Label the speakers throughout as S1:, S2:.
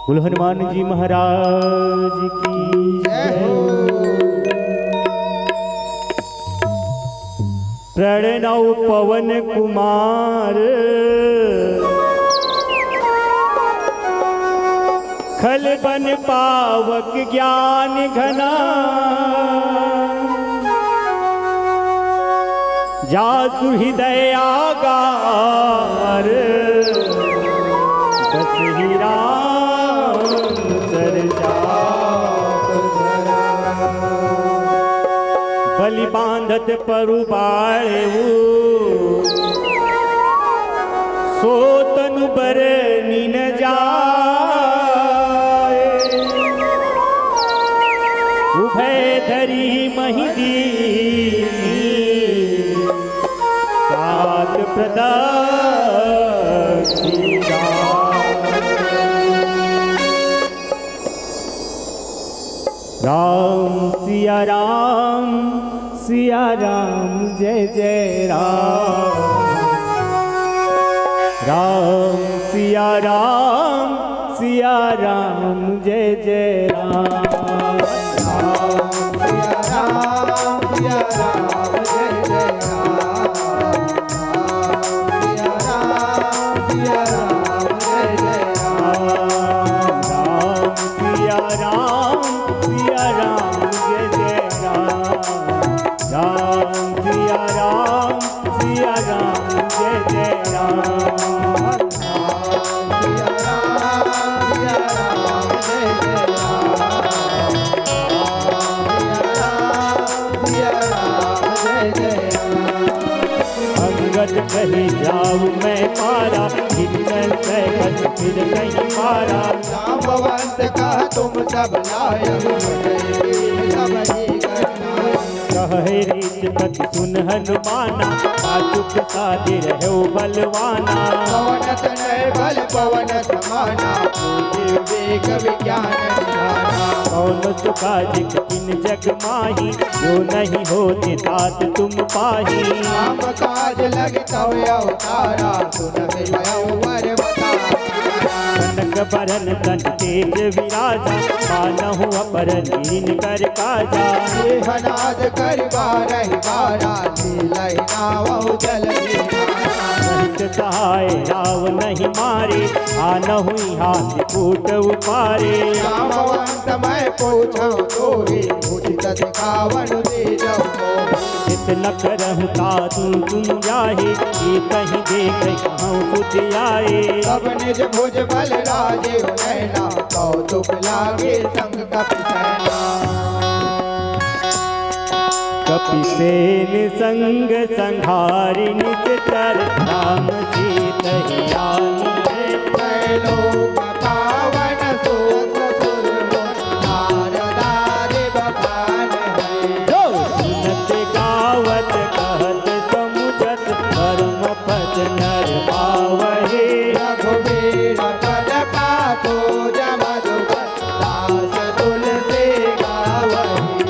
S1: बोलो हनुमान जी महाराज की जय। प्रणव पवन कुमार खल बन पावक ज्ञान घना जासु हृदय आगार बस ही राम सरजा बलि बांधत परु बाळेऊ सो तनु बर नीन जाए उभय धरी मही सात प्रदक्षिणा। राम सिया राम जय जय राम। राम सिया राम जय जय राम।
S2: राम सिया राम जय जय राम। सिया राम जय जय राम।
S1: राम सिया राम जय जय राम। राम सिया राम जय जय राम। कहीं जाऊँ मैं मारा जिनमें सहज फिर नहीं मारा।
S2: जाम्बवंत का तुम सब लायक सब ही
S1: कहे रीत पति सुन हनुमाना आचुक साधि रहो बलवाना।
S2: पवन तनय बल पवन समाना विवेक विज्ञान निधाना।
S1: कौन सुखाजिक इन जग माही जो नहीं होते तात तुम पाही।
S2: राम काज लगता अवतारा सुन वर
S1: कनक बरन तन तेज विराजा मानहु अपरन हीन कर काजा।
S2: हनाद कर बारहि बारा लीलहि नावहु जल
S1: सहित सहाय राव नहीं मारे आनहु हाथ कूट उपारे।
S2: जाम्बवंत मैं पूछूं तोहि उचित दिखावन दे जाऊं।
S1: चित न करहु तातु तुम जाहे ये कहीं देख कहूँ सुध आए।
S2: सब निज भुज बल राजे नैना कौतुक लागे संग कपि सेना।
S1: कपिसेन संग संघारि निश्चर राम सीतहियानि।
S2: लोक पावन सुत सुरमुन नारदारि बखान है।
S1: सुनत गावत कहत समुझत परम पद नर पावहे।
S2: रघुवीर पद पाथो जमदुकर दास तुलसी गावहि।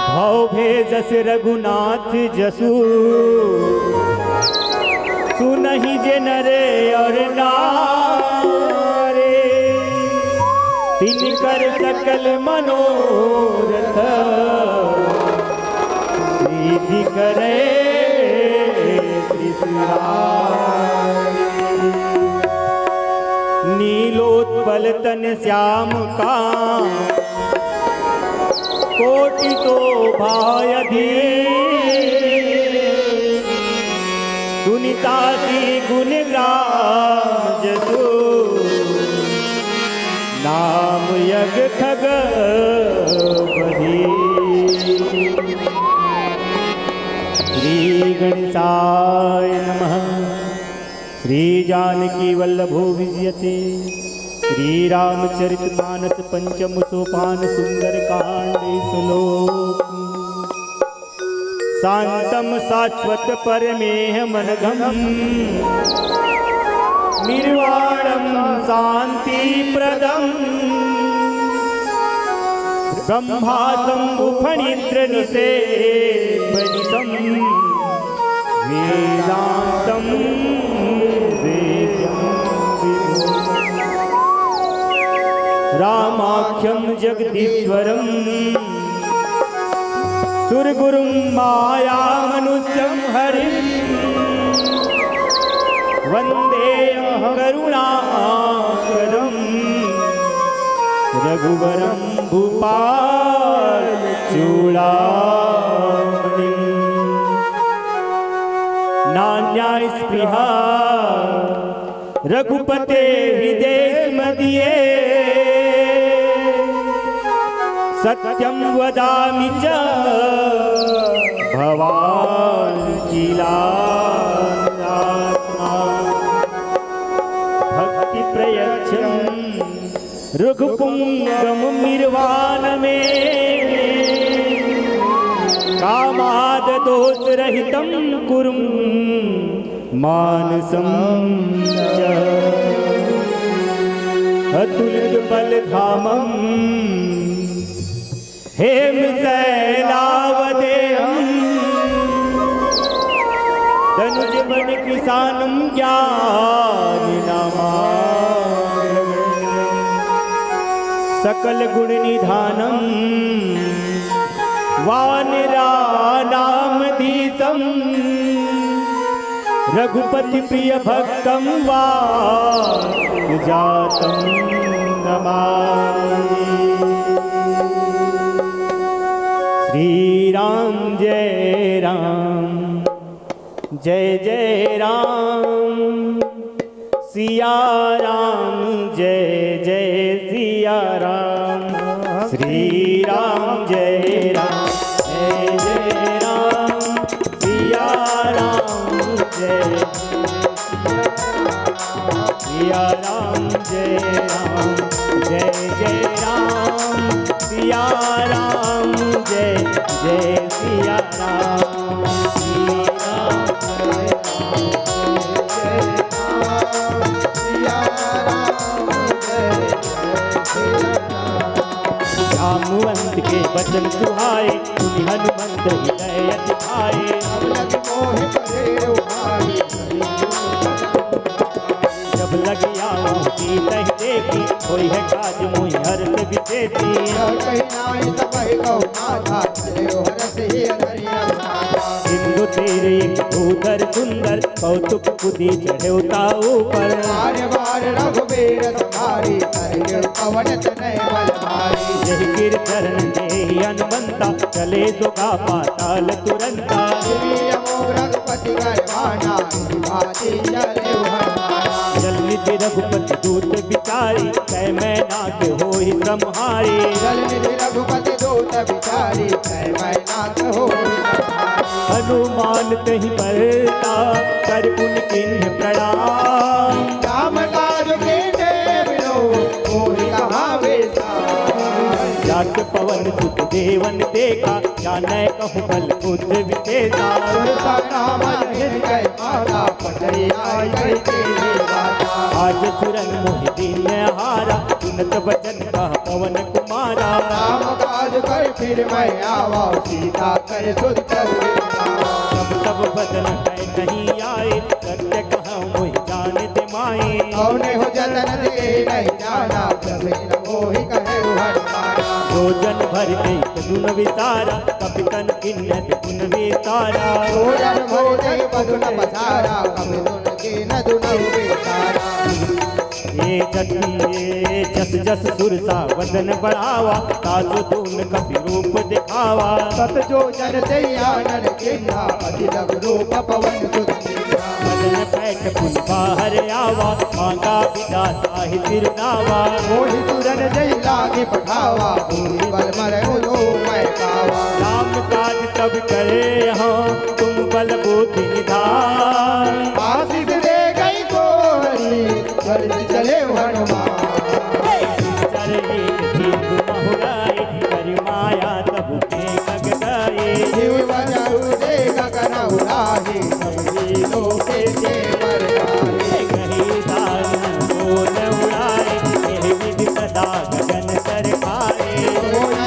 S1: भव भेजस रघुनाथ जसु सुनहि जे नरे और नारे। तिनकर सकल मनोरथ सिद्धि करे नीलोत्पल तन श्याम का कोटि शोभायधि। सुनितासी गुण राम जसु नाम यग खग बधी। श्री गणेशाय नमः। श्री जानकी वल्लभो विजयते। श्री रामचरितमानस पंचम सोपान सुंदर कांड श्लोक। शांतम शाश्वत परमेह मनघम निर्वाणम शांति प्रदम। ब्रह्मा शंभु फणित्र निषेधम वेदांतम वेद्यम विभो। रामाख्यं जगदीश्वरम् सुरगुरुं मायामनुष्यं हरिं वन्देऽहं करुणाकरं रघुवरं भूपालचूडामणिं नान्यास्पृहा रघुपते हृदयमदीये सत्यं वदामि च भवान् किलात्मा भक्ति प्रयच्छं रघुपुङ्गमुर्वाणमे कामाददोषरहितं कुरुं मानसं च अतुलितबलधामम् हेमशैलावदेहम् धनुजबन किसानं ज्ञानिनामाग्रगण्यं सकल गुण निधानं वानराणामधीतं रघुपति प्रिय भक्तं वाजातं नमामि। श्री राम जय राम सिया राम जय जय सिया राम। श्री राम जय राम सिया राम जय सिया राम जय जय राम सिया राम जय जय सिया राम। जामुवंत के वचन सुहाए सुनि हनुमंत हृदय दिखाए। जब लगी आओ सीता देखी कोई है काज मोहि हर से विचेती। सिंधु तेरे एक भूधर सुंदर कौतुक कुदी चढ़े ऊपर। यही गिर चरण दे हनुमंता चले सुगा पाताल तुरंता। जल निधि रघुपति दूत बिचारी कै मैना के हो ही सम्हारी। हनुमान तहि बलता कर पुन किन्ह प्रणाम। जाके पवन सुत देवन देखा जानै कहु बल बुद्ध विशेषा। आज सुरन मोहि दीन हारा सुनत वचन कह पवन कुमारा। सब बदन है नहीं आए सत्य कहूँ मोहि जानते माए। भोजन भर गई दुन वितारा कपितन किन्नत गुण वितारा। ये जस जस सुरसा वदन बढ़ावा तासु दून कपि रूप दिखावा।
S2: सत जो जन दयानन किन्हा अति लघु रूप पवन सुत।
S1: बदन पैठ पुन बाहर आवा मांगा विदाता ही तिरनावा।
S2: मोहि तुरन जय लागे पठावा भूमि बल मरे उदो मैं पावा।
S1: राम काज तब करे हो तुम बल बुद्धि निधान।
S2: आशीष दे गई गोरी चल चले हनुमान।
S1: चले बहुराए कर माया तब के कग गए।
S2: शिव बजाऊ दे गगन उड़ाहे सभी लोके से मर जाए।
S1: कहीं दान बोल उड़ाए यह विधि सदा गगन तर पाए।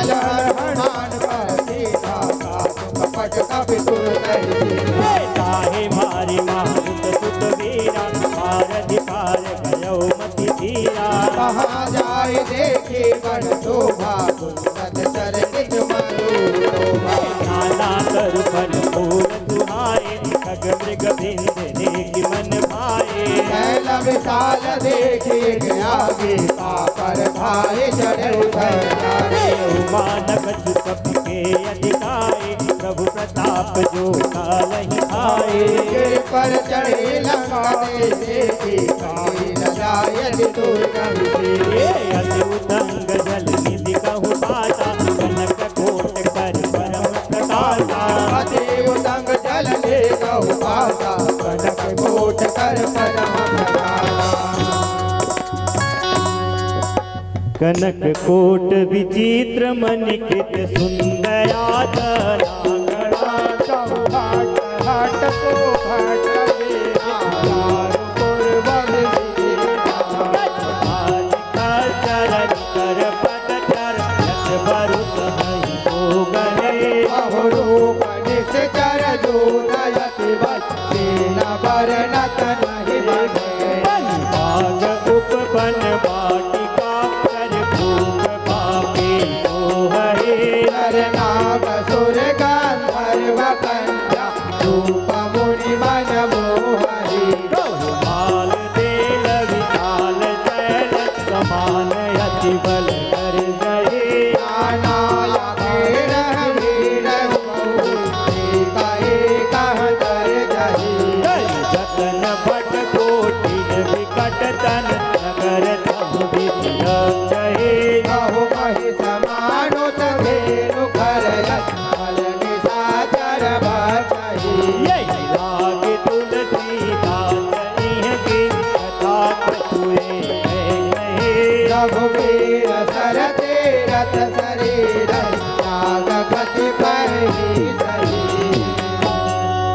S2: हनुमान पर सीता का कपट कपि सुर
S1: चाहे मारे मारुत सुत वीरा पार अधिकार भयो मति धीरा।
S2: कहाँ जाए आई देखी बड़ शोभा सुंदर चरित मधुरोभा
S1: नाना कर फल फूल तुहारे खग मृग भिंद देखि मन भाए
S2: कैल विशाल देखी आगे पाकर भाई चढ़े
S1: मानक चुप के अधिकाए प्रभु प्रताप जो कालहि आए
S2: गिर पर चढ़े लंका देखी काई लजायत दुर्गम से
S1: अति उदंग जल निधि कहु पाता कनक कोट कर परम प्रकाशा
S2: अति उदंग जल ले कहु पासा कनक कोट कर परम प्रकाशा
S1: कनक कोट विचित्र मणिकृत सुंदराचल
S2: घाट को घाट
S1: चरण कर पद चरण बरुत हरि हो गए
S2: से चर जो नयति बच्चे न बरनत नहीं बने
S1: बाग उपवन वाटिका कर भूख पापे हो हरे
S2: नाग सुर गंधर्व कन्या रूप मुनि मन मोहरी
S1: माल देल विशाल चैल समान अति बल कर गए
S2: नाना लगे रह वीर कहे कह कर जही
S1: जतन भट कोटिन विकट तन नगर तम विधिय चहे
S2: कहु कहि समानो तभेनु खरयत फल निशाचर बचही
S1: लाग तुलसीदास इह की कथा कछुए कहे
S2: रघुवीर सरते रथ शरीर नाग गति पहली सही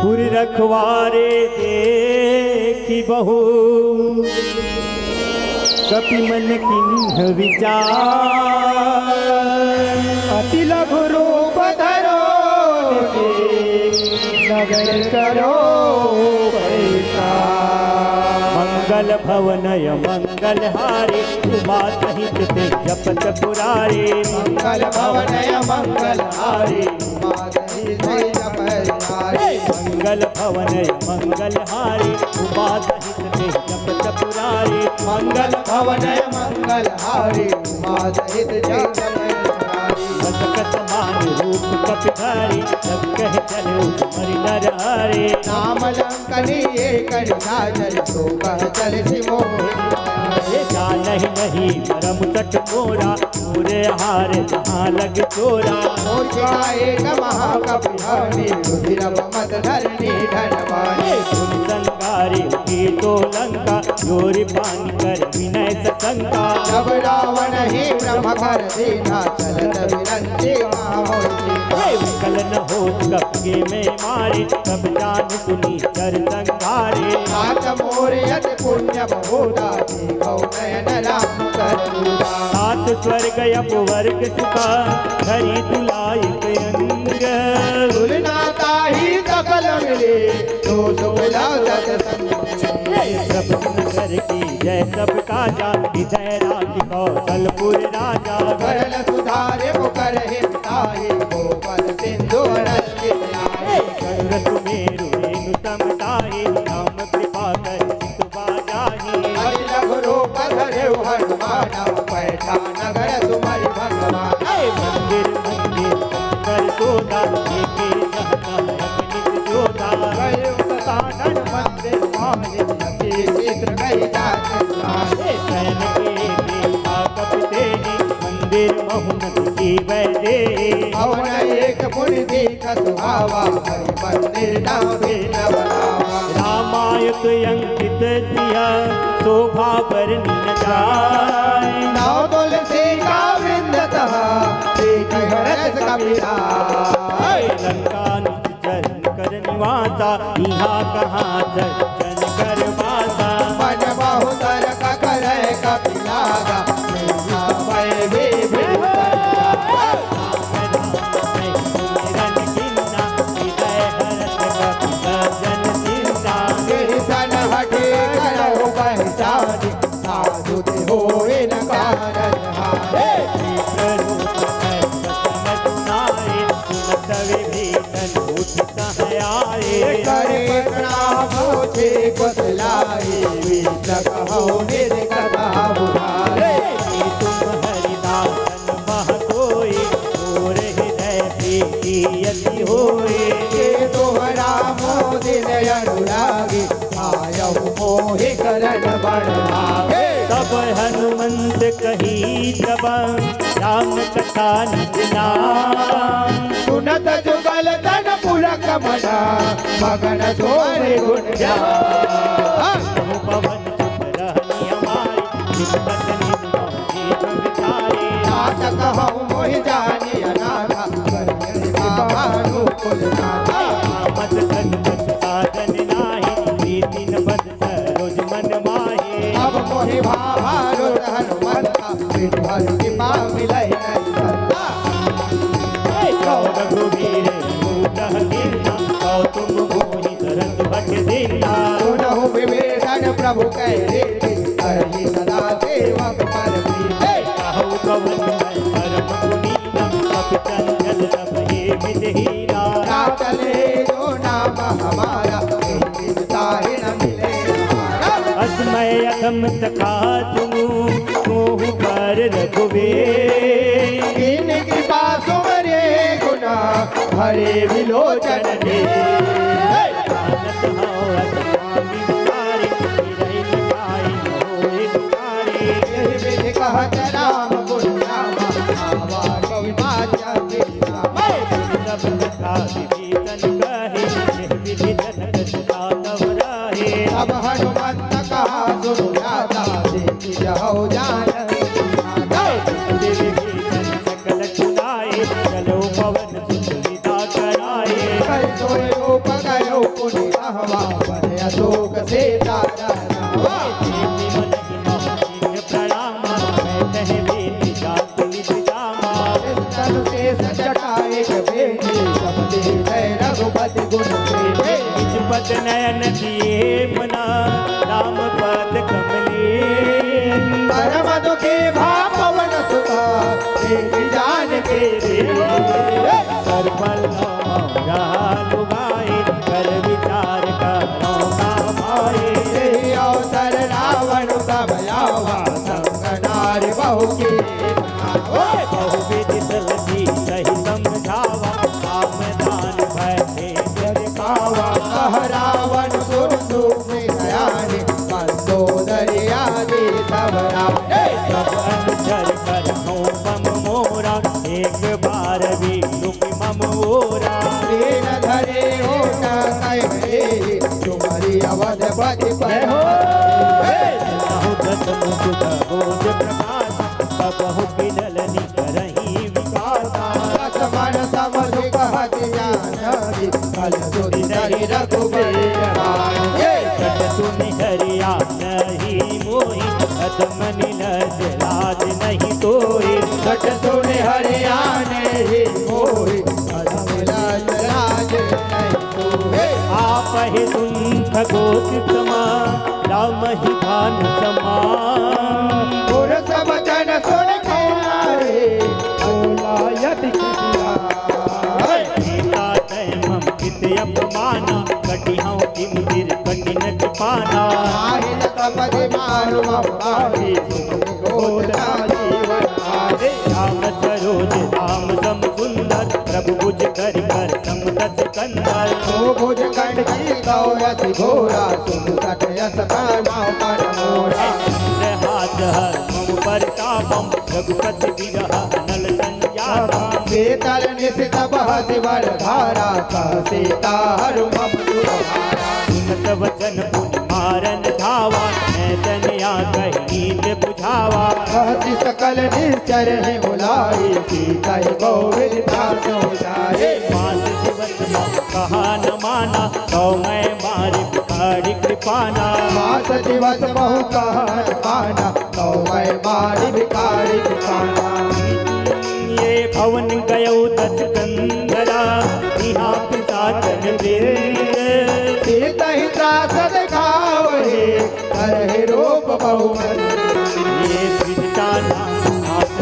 S1: पुर रखवारे देखी बहु कपि मन किन्ह विचार
S2: अति लघु रूप धरो नगर करो पैसा
S1: मंगल भवनय मंगल हारे उमा सहित ते जपत पुरारे
S2: मंगल भवनय मंगल हारे माधवी जय जपनारे
S1: मंगल भवनय मंगल हारे उमा सहित ते जपत पुरारे
S2: मंगल भवनय मंगल हारे माधवी जय जपनारे
S1: बसकत मान रूप कपिधारी सब कह चलो हरि नर हरे
S2: नाम लंकनी एक निशाचर तो कह चल सिमोहि
S1: जानहि नहीं परम तट मोरा पूरे हार जहाँ लग चोरा
S2: मोशिका एक महाकपिहानी रुधिरव मत धरणी धनवानी
S1: सुन संगारी की तो लंका जोरी पान कर विनय सशंका
S2: जब रावण ही ब्रह्म कर दीना चलत विरंची महामोही
S1: विकल न हो कपके में मारे तब जान सुनी कर संगारे
S2: सात मोरियत पुण्य बहुधा देखौ नयन राम करूरा
S1: सात स्वर्ग अपवर्ग सुखा धरी तुलाई अंग
S2: तुलना ताही सकल मिले तो सुख लागत संग
S1: सब नगर की जय सब काजा विजय राज कौशलपुर राजा
S2: करल सुधारे मुकर हिमताई गोपल सिंधु अनंत आए
S1: कर सुमेरु रेणुतम ताहि राम कृपा कर सितुबा जाहि
S2: हरि लघु रूप धरे हनुमान पैठा नगर तुम्हारी भगवान
S1: मंदिर मंदिर कर सोदा एके जहता अग्नित जोदा
S2: सानन मंदिर मामले चित्र गई जात
S1: शयन के देवा कपिते मंदिर बहुमत की वैदे
S2: भवन एक पुनि दीख सुहावा हरि मंदिर नामे नवनावा
S1: रामायण अंकित दिया शोभा बरनी न जाए
S2: नव तुलसी का वृंदतः देख हरस कबीरा
S1: लंका निज चरण कर निवासा यहाँ कहाँ दर्शन कर वासा
S2: मन बहुतर कर कपिलागा मैं भी सन हटे करो पहचान साधु होए न कारण हे
S1: रूप है वचन सुनाए, सुनत विभीषण उठित है आए।
S2: करे प्रणाम मुझे कुशलाए, वीत कहो निज कथा बुझाए।
S1: तुम हरिदासन मह कोई, और हृदय प्रीति यति होए।
S2: के तोहरा मोह दिन अनुरागी, आयहु मोहि करण बड़ भागे।
S1: तब हनुमंत कही जब राम कथा निज नाम।
S2: सुनत जुगल तन पुलक मना, मगन सोरे गुण गान।
S1: पवन सुत रहनी हमारी, विपत निज मोहि विचारे।
S2: नाटक हूँ मोहि जानी अनाथा, अनुकूल नाथा।
S1: मत धन मत साधन नाही, प्रीति न बद सरोज मन माहे।
S2: अब मोहि भावारो हनुमंता, बिनु हरि कृपा मिलै नहीं सत्ता।
S1: रघुवीर मूढ़ कीर्ता, तुम मोहि तरत भट दीना।
S2: सुनहु विभीषण प्रभु कह रीति, हरि सदा सेवक पर प्रीति।
S1: कहु कवन मैं परम पुनीता, कपि चंचल रहे विधहीरा।
S2: ना चले जो नाम हमारा, ताहि न मिले हमारा।
S1: अस्मय अधम सखा तुमु, मोहु पर रघुवीर।
S2: इन कृपा सुमरे गुना, हरे विलोचन दे।
S1: जानत हौ अधमानि दुआरे, गिरहि लगाई मोहि दुआरे।
S2: यही विधि कहत राम गुण नामा, आवा कवि वाचा तेरा।
S1: सब सखा विभीषण कहे, यह विधि जनक सुता तव राहे।
S2: अब हनुमंत कहा सुनु जाता, देखि जहु जान
S1: विभीषण सकल छुड़ाए, चलो पवन सुत विदा कराए।
S2: कल सोए रूप गयो पुनि कहवा, पर अशोक से दादा
S1: प्रीति मन ही मोहि प्रणाम, मैं कहे बेटी जाति निज जामा।
S2: तनु शेष जटाए के बेटे, सब दे रघुपति गुण प्रेमे।
S1: निज पद नयन दिए मना, राम पद कमले।
S2: परम दुखी भा पवन सुता, देखि जान के रे।
S1: कर बल रालु गाए, कर विचार करो कामाए।
S2: यही अवसर रावण सब आवा, संग नारी बहु की
S1: बहु विधि सलती सही समझावा, काम दान भय दिखावा।
S2: कह रावण सुर सुख दयानि, मंदोदरी आदि सब रावण।
S1: सब अनुचर कर हो मम मोरा, एक बार भी दुख मम ओरा।
S2: दीन धरे हो न कहे, तुम्हारी अवध पति पर हो।
S1: दस मुकुट भोज प्रकाश, सबहु बिडल निकरहि विकासा।
S2: रस मन समझ कहत जानहि, कल सुधि धरि रघुबीर माहि।
S1: कट सुनि हरिया नहीं मोहि, अधम निलज लाज नहीं तोहि।
S2: सठ सुन हरियाणे ही मोहि, अधम लाज लाज नहीं कोहि।
S1: आप ही तुम खगोच समा, राम ही भानु समान।
S2: पुर सब जन सुन के आए, बोला यदि किसिया।
S1: सीता तय मम कित अपमाना, कटिहौ किम सिर कठिन पाना।
S2: आहिन तपति मारु अम्बाहि, गोदा जीवन आदि।
S1: राम सरोज राम सम सुंदर, प्रभु भुज कर कर समदस कंदर।
S2: ओ भुज कंड की गौरति घोरा, सुन सठ यस प्राणा पर मोरा।
S1: हाथ हर मम परतापम, रघुपति विरह नल संजापम।
S2: शीतल निशित बहति वर धारा, कह सीता हरु मम दुर्हारा।
S1: सुनत वचन पुनि मारन धावा, मैं तनया कही नीत बुझावा।
S2: कहति सकल निश्चर है बुलाई, सीता गोविंद दासो जाए।
S1: मास दिवस मम कहा न माना, तो मैं मार भिखारी कृपाना।
S2: मास दिवस बहु कहन पाना, तो मैं मारी भिखारी कृपाना।
S1: ये भवन गयो दस कंदरा, यहाँ पिताचन बिंद।
S2: सीता ही त्रास दिखावे, करहि रूप बहुमन।
S1: ये विदिता नाम नाथ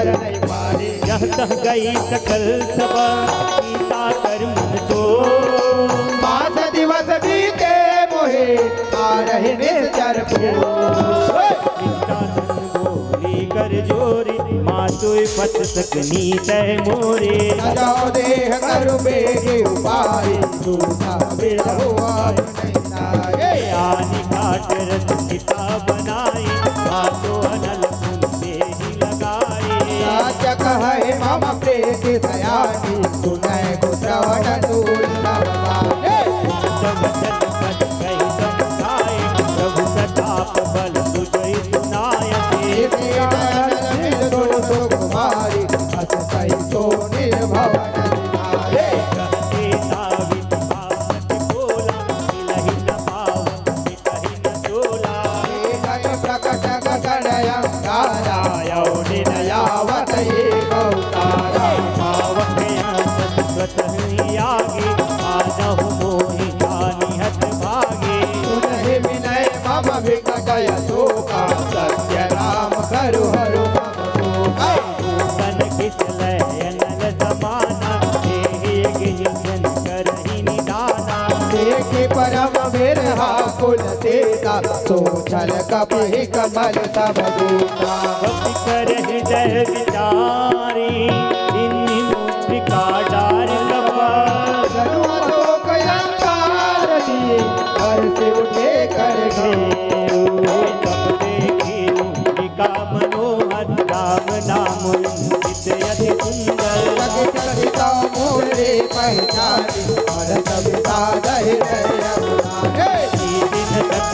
S2: कर नहीं पारी
S1: यह तह गई सकल सबा सीता कर मन तो
S2: मास दिवस बीते मोहे आ रहे निश्चर
S1: बोली कर जोरे मातु पत सकनी तय मोरे
S2: जाओ देह करु बेगी उपाय दूसरा बेड़ा हुआ नहीं नागे
S1: आनी काट रत चिता बनाई मातो अनल फूल से ही लगाए
S2: राजा कहे मम प्रीति सयानी सुनय को श्रवण दूर नववाने
S1: समझन पद कही समझाए प्रभु प्रताप बल तुझई सुनाय
S2: इसे आनंद मिल गुण तो कुमारी अस सही तो निर्भव नारे
S1: कहते नाविक भावत बोला मिलहि न पावन मिटहि न डोला
S2: जय प्रकट गगनयंकारा यौनिनयावत ये अवतारा
S1: आगे आजहु मोहि जानी हत भागे
S2: सुनहि विनय मम विकटय शोका सत्य राम करु हरु मम शोका
S1: तन किसलय अनल समाना देहि गिहिजन करहि निदाना
S2: देखि परम बिरहा कुल सीता सोचल कपि कमल सब दूता
S1: भक्ति कर हृदय विचारी इन्हीं मुद्रिका डार लबा
S2: जनुआ लोक अंकार दी कर से उठे कर गए
S1: तब देखी मुद्रिका मनोहर राम नाम नित्य अति सुंदर
S2: जगत कविता मोरे पहचानी भरत विसादहि रघुनाथे
S1: दिन तक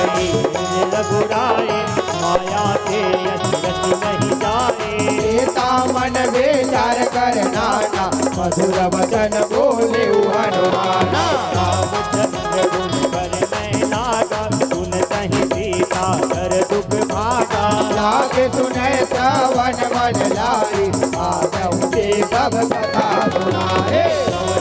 S1: रघुराए माया के अचरज नहीं जाए
S2: सीता मन विचार कर नाना मधुर वचन बोले हनुमाना
S1: रामचंद्र गुण कर मैं नागा सुन तहि सीता कर दुख भागा
S2: लागे सुने श्रवण मन लाई आजऊ के सब कथा सुनाए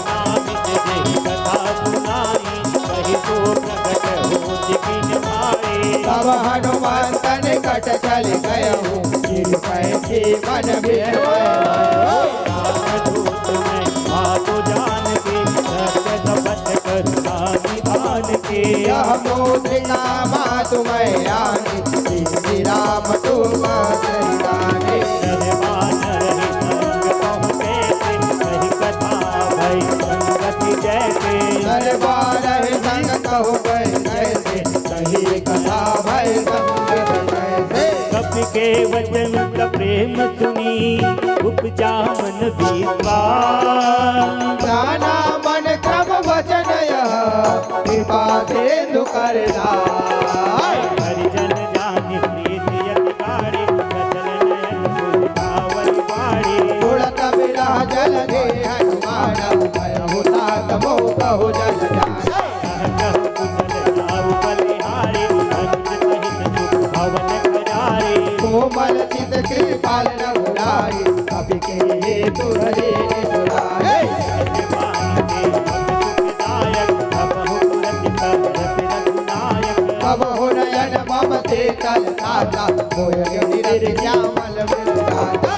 S1: नामित देहि कथा सुनाई कहि तो प्रकट हो जिबिन भाई
S2: सब हनुमंत निकट चल गए हूँ जीवन में
S1: रामदूत मैं मातो जान के सत्य शपथ करुणा निधान के
S2: यह मोद्रिका माँ तुम्हें आनी श्री राम तुम श्रीरानी
S1: धनवान रहे संग पहुँचे कही कथा भई संगति जैसे
S2: दरबार संग कहो गए जैसे कही कथा भय संग जैसे
S1: कपि के वचन का प्रेम सुनी उपजा मन विश्वास
S2: जाना मन क्रम वचन यह कृपा सिंधु करना
S1: हरिजन जानि प्रीति अधिकारी सचल नयन फुल भावल बाड़ी
S2: उड़त बिला जल दे हनुमान भय होता तमो कहो जल जाए
S1: कह कुशल राव बलिहारी अंत सहित सुख भवन करारी
S2: कोमल चित कृपाल रघुराई कवि के तुरले जुराए अब हो नयन मम से तल ताता मोय गिर श्यामल बिरदाता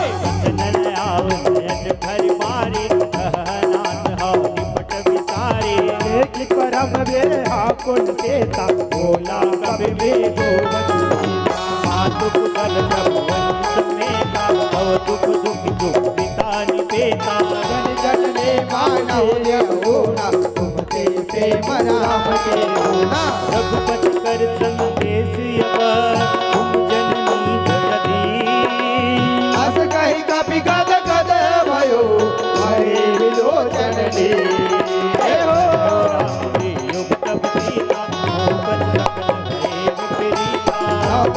S2: परम बिरहा कुल केता बोला कवि बेदो
S1: मातु कुशल प्रभु वंश समेता भव दुख दुख दुख पिता निपेता
S2: जन जन ने मानव होना तुम ते प्रेम राम के होना
S1: रघुपति कर संदेश अब तुम जननी जगदी
S2: अस कही कपि गद गद भयो हरे विलोचन ने हो
S1: युग तब सीता मोहब्बत सकल भय विपरीता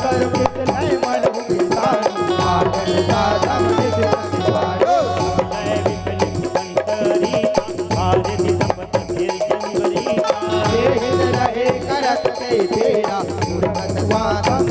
S2: कर पित नहीं मन विसान आगन साधम निज संवारो
S1: है विकलित संतरीता भारति तपत फिर जनवरीता
S2: हे हित रहे करत के तेरा गुरमत स्वातम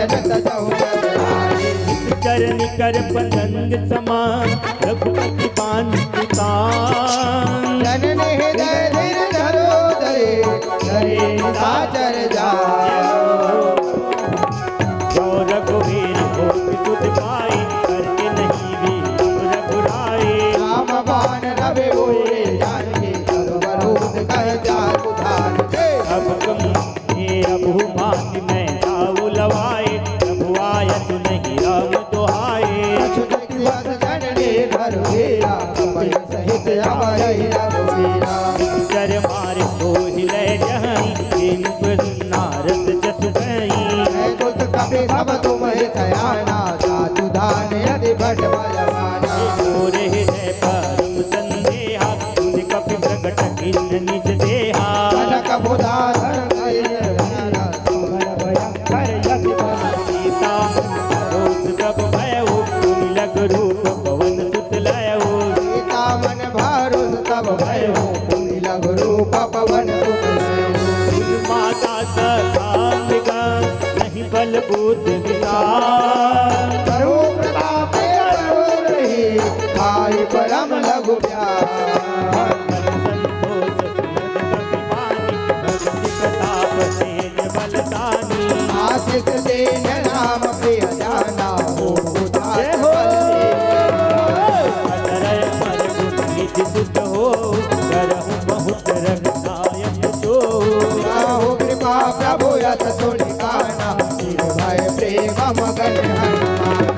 S2: बचन तजहु गजराए
S1: चरण कर पतंग समान रघुपति बान तान
S2: जननी हृदय धीर धरो धरे धरे साचर जाओ
S1: जो रघुवीर को सुध पाए करके नहीं भी रघुराए
S2: राम बाण रवि उड़े जानकी सर्वरूप कह जातु धान के
S1: अब तुम हे अभु माति मैं जाऊ लवाए प्रभु आयत नहीं राम दुहाए
S2: अछुत कियत जननी घर वीरा पै सहित आवै रघुवीरा
S1: चर मार को हिले जहई इन नारद जस भई
S2: है कुत कपि सब तुम हितयाना जातु धान यदि भट बलवाना
S1: मोरे है परम संदेहा तुझ कपि प्रकट किन निज देहा
S2: कनक बुधा धर गए सुभर भयंकर यति बल
S1: सीता रोज सब भयो तुम लग रूप पवन सुत लयो
S2: सीता मन भारुस तब भयो पुनि लघु रूप पवन सुत लयो।
S1: माता सकामिका नहीं बल बुद्ध विकार
S2: करो प्रताप करो रही भाई परम लघु प्यार
S1: संतोष सुनद कपिपानी भक्ति प्रताप तेज बलदानी
S2: आशिक देन नाम प्रिय जाना हो उदास
S1: जय हो।
S2: बल
S1: अतरय पर गुण निधि सुत हो करहु बहुत रघुनायक जो
S2: हो कृपा प्रभु यत सुनि काना निर्भय प्रेम मगन हनुमान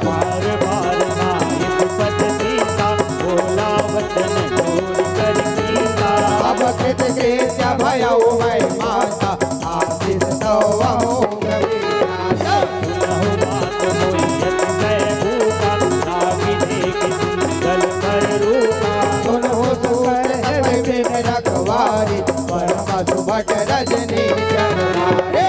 S1: बार बार नायक पद सीता बोला वचन जोर कर सीता
S2: अब कृत कृत्य भयो मैं माता आशीष तव हो गवीरा
S1: सुनहु बात मोहित जय भूपा लागी देख सुंदर पर रूपा
S2: सुनो सुवर है विभिन्न रखवारी परम सुभट रजनी चरवारे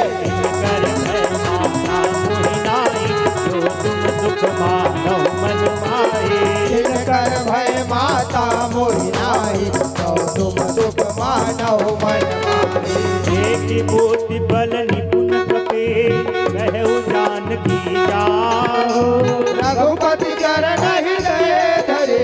S1: कर है माता मोहिनाई जो तुम सुख मानो मन माए
S2: कर भय माता मोहि नाही तो तुम सुख मानव मन मारे
S1: एक बोति बल निपुण कपे कहु जानकी जाओ
S2: रघुपति चरण हृदय धरे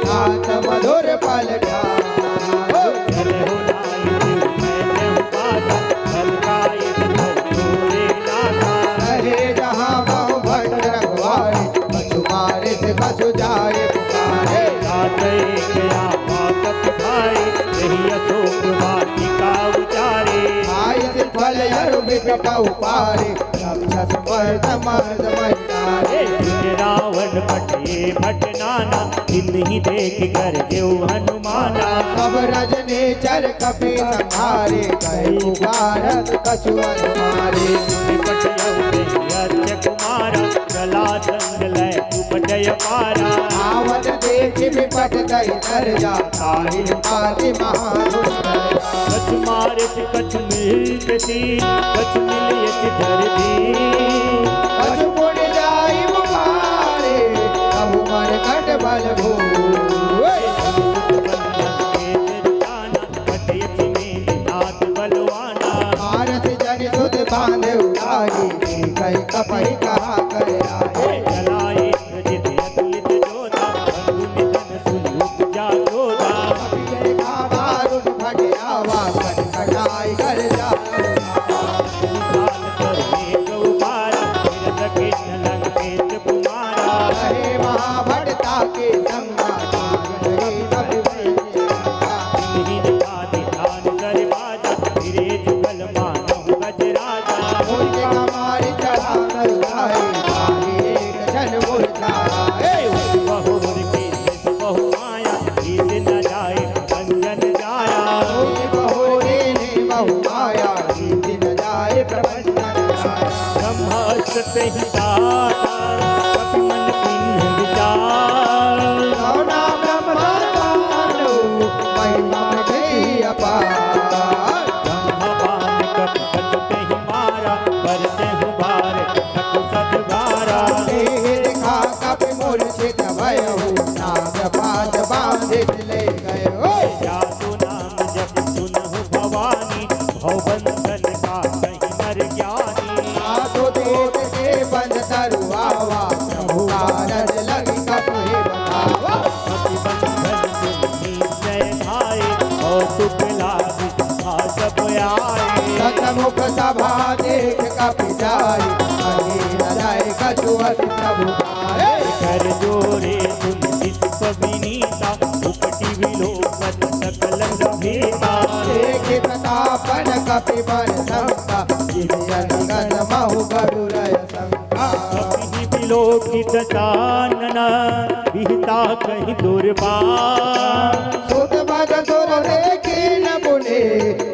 S2: नाथ मधुर पल ख्याओ
S1: चलहु नाई दिल मैं जहु बाजा बलकाय धोरे लागा
S2: रहे जहाँ बहु भट रघुवारे कछु मारे से कछु जाए पुकारे
S1: जाते गया पाप भाई यही अशोक वाटिका उचारे
S2: आई से फल यरु विकट उपारे रक्षस मर्द मर्द महिलारे
S1: रावण पटे भट नाना इन्हीं देख कर देव हनुमाना
S2: सब रजने चर कपि संहारे कई पुकारत कछु अनुमारे
S1: निपट यज्ञ कुमारा चला संग लय उपजय पारा
S2: आवत देख विपट दई कर जा ताहिल पाति महादुष्कर
S1: कछ मारित कछ मिल गति कछ मिलियत धर दी
S2: कछु पुण्य जाई मुखारे कबु मन कट बल भू भारत जन सुध बांधे उड़ाई कई कपहि कहा कर आए कपिले का दारुण भट आवा कट कटाई कर जा रहे महाभटता के संगा नहीं कभी उनके कमारी चढ़ा कर जाए ताहि एक जन मुरझाए उनके बहोरे ने बहु माया रीत न जाए प्रबंधन करुणा ब्रह्मा मानो महिमा में गई अपार देह दिखा कपि मूर्छित भयहु नाग पात बांधित ले गयो
S1: जातु नाम जप सुनहु भवानी भवबंधन का कहीं मर ज्ञानी
S2: साधु देत
S1: सुख लाभ सब आए।
S2: सतमुख सभा देख कपि जाय, कही न जाय कछु अति प्रभु पाए।
S1: कर जोरे सुन जिस विनीता, उपटी विलोकत सकल गंभीरता।
S2: देख प्रतापन कपि बन शंका, जिमियन गण महु गरुड़य शंका।
S1: कपि विलोकित चानन, विहिता कहीं दुर्बार।
S2: सुत बद सुर देखी न पुने,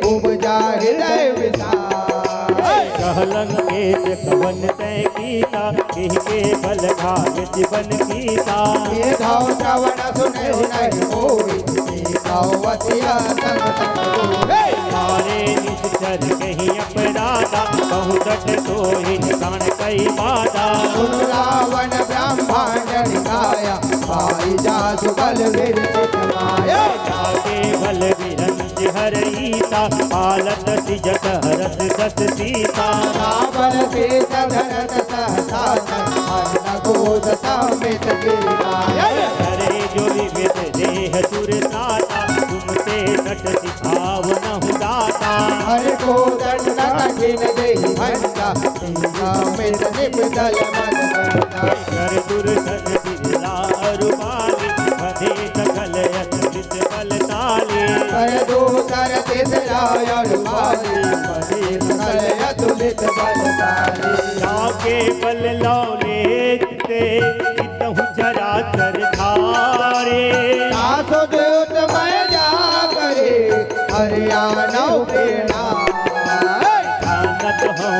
S2: उपजा हृदय विशाल।
S1: कहलन के कवन तय कीता, केहि के बल घाय जीवन कीता।
S2: ये धाव श्रवण सुने नहीं होई, ये धाव वसिया संग संग होई।
S1: मारे निश्चर कहीं अपराधा, बहुत सोहि निशान कई बाधा।
S2: सुन रावण ब्रह्मांड निकाया, पाई जासु बल विरचित माया।
S1: जाके बल विरंज हरईता, पालत सिजत हरत दस सीता।
S2: रावण से सधरत सहसाचर, अन्न गोद समेत गिराया।
S1: करे जो विविध देह सुर साता, तुमसे नट सिखाव न दाता।
S2: हर को दंड कठिन देहि भंडा, तेजा मित निपदल मन बंधा।
S1: कर दुर्धन बिरला अरुपाली, बधे सकल अतुलित बलशाली।
S2: कर दूसर तिसरायण वाली, परे सकल अतुलित बलशाली।
S1: जाके बल लौलेत ते, इतहु चराचर धारे।
S2: सासु दूत मैं जा करे, हरियाणा प्रेरणा।
S1: जानत हूँ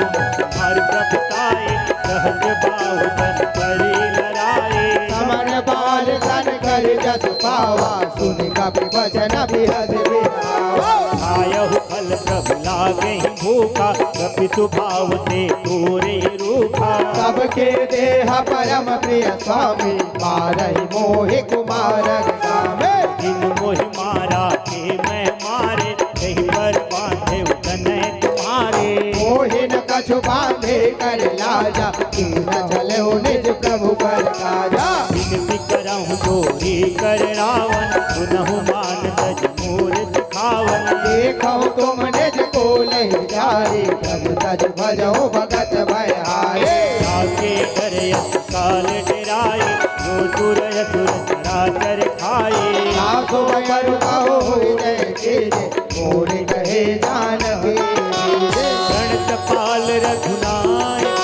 S1: हर प्रभुताए, सहज बाहुधन करी लड़ाए।
S2: समन बाल सन कर जस पावा, सुन कपि वचन बिहद बिहावा।
S1: आयहु फल प्रभु लागे भूखा, कपि स्वभाव से तोरे रूखा।
S2: सबके देह परम प्रिय स्वामी, मारहि मोहि कुमार गामे।
S1: जिन मोहि मारा के मैं मारे, कहीं पर बांधे उतने तुम्हारे।
S2: मोहिन कछु बांधे कर लाजा, कीन चले निज प्रभु कर काजा।
S1: विनती करहु चोरी कर रावण, सुनहु मान तज मोर सिखावन।
S2: देखो तुम निज को नहीं जारे, प्रभु तज भजो भगत भयहारे।
S1: जाके करे काल डराए, जो सुर असुर चराचर खाए।
S2: सासु बयरु कहो जय कीजे, मोर कहे जानकी कीजे।
S1: गणत पाल रघुनायक,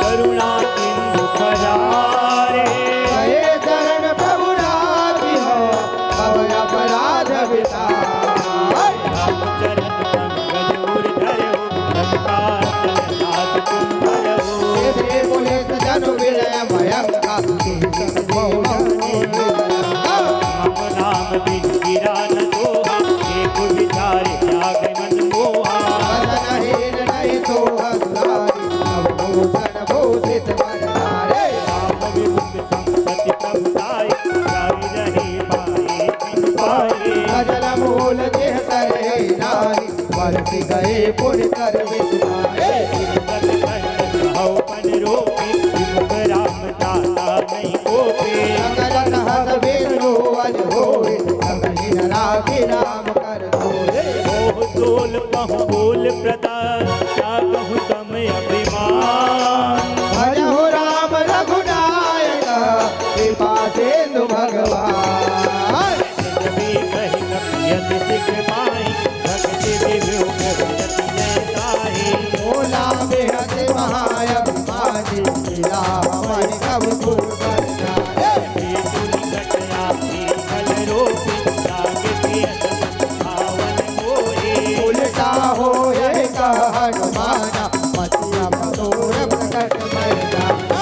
S1: करुणा सिंधु करारे।
S2: कहे चरण प्रभु राखी हो, अब अपराध विसार।
S1: रामचरण पंकज उर धरहु, लंकार तल लाग तुम भरहु।
S2: ऐसे पुलिस जनु विनय भयंका, कीर्तन बहुमति विरंगा।
S1: राम नाम बिन गिरा न दोहा, एक विचार त्याग मन मोहा।
S2: वदनहीन नहीं सोह दुलारी, अवभूषण भूषित भंडारे।
S1: राम विमुख संपत्ति प्रभुताई, जाई रही पाए बिन पाए।
S2: अजल मूल देह सरे नारी, बरस गए पुण्य कर विस्मारे।
S1: कल कंड हौ पन रोपे, विमुख राम चाला नहीं कोपे।
S2: सकल हस बिनु अज होए, सबहिन राखी राम कर धोए।
S1: मोह तोल कहु बोल प्रदान, कहु तम अभिमान।
S2: भजहु राम रघुनायक, कृपा सिंधु भगवान।
S1: कभी कही कपियत सिख पाई, भक्ति विभुख विरति जय गाई।
S2: भोला बेहद महाअभिमानी, लीला हमारी कब गुरु कर जाए।
S1: ये तुनि घटया कल रोपी, लागे प्रियत भावन मोहे।
S2: उल्टा होए कह हनुमाना, मतिया मधुर प्रकट भय जाना।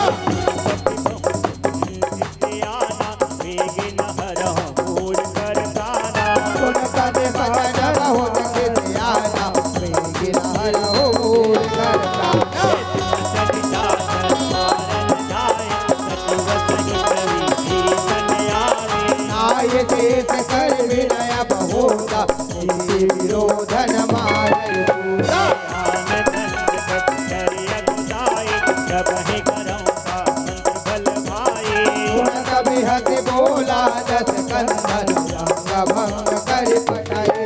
S1: आना वेग न हरहु मूढ़ कर दाना।
S2: गुण कद बचन बहुत कीर्तियाना, वेगी नहर हो मूढ़ कर दाना। आय शेष कर विनय बहुधा, ये विरोधन मारय पूरा। गुण कभी हति बोला दस कंदन, अंग भंग कर पटाई।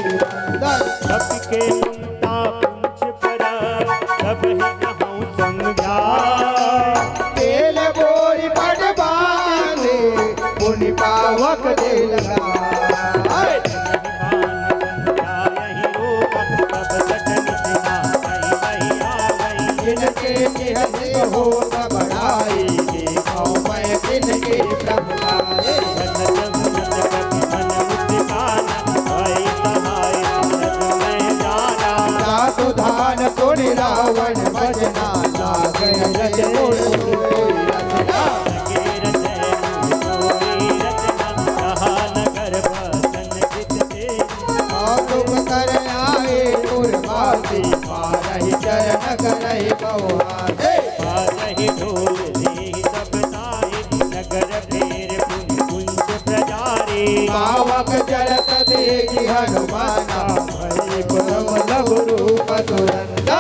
S1: सबके ममता पुंछ पर सब ही कहूँ समझाए
S2: तेल बोरी पट बांधे पुनि पावक दे लगा जिनके निहत हो बढ़ाई देखो मैं जिनके प्रभुताए साधु धान सुनि रावण भजना लागय रज कोई रचना तुम कर आए कुर्बाती पारहि चरण करहि बहुआते पावक चरत देखि हनुमाना भय परम लघु रूप तुरंता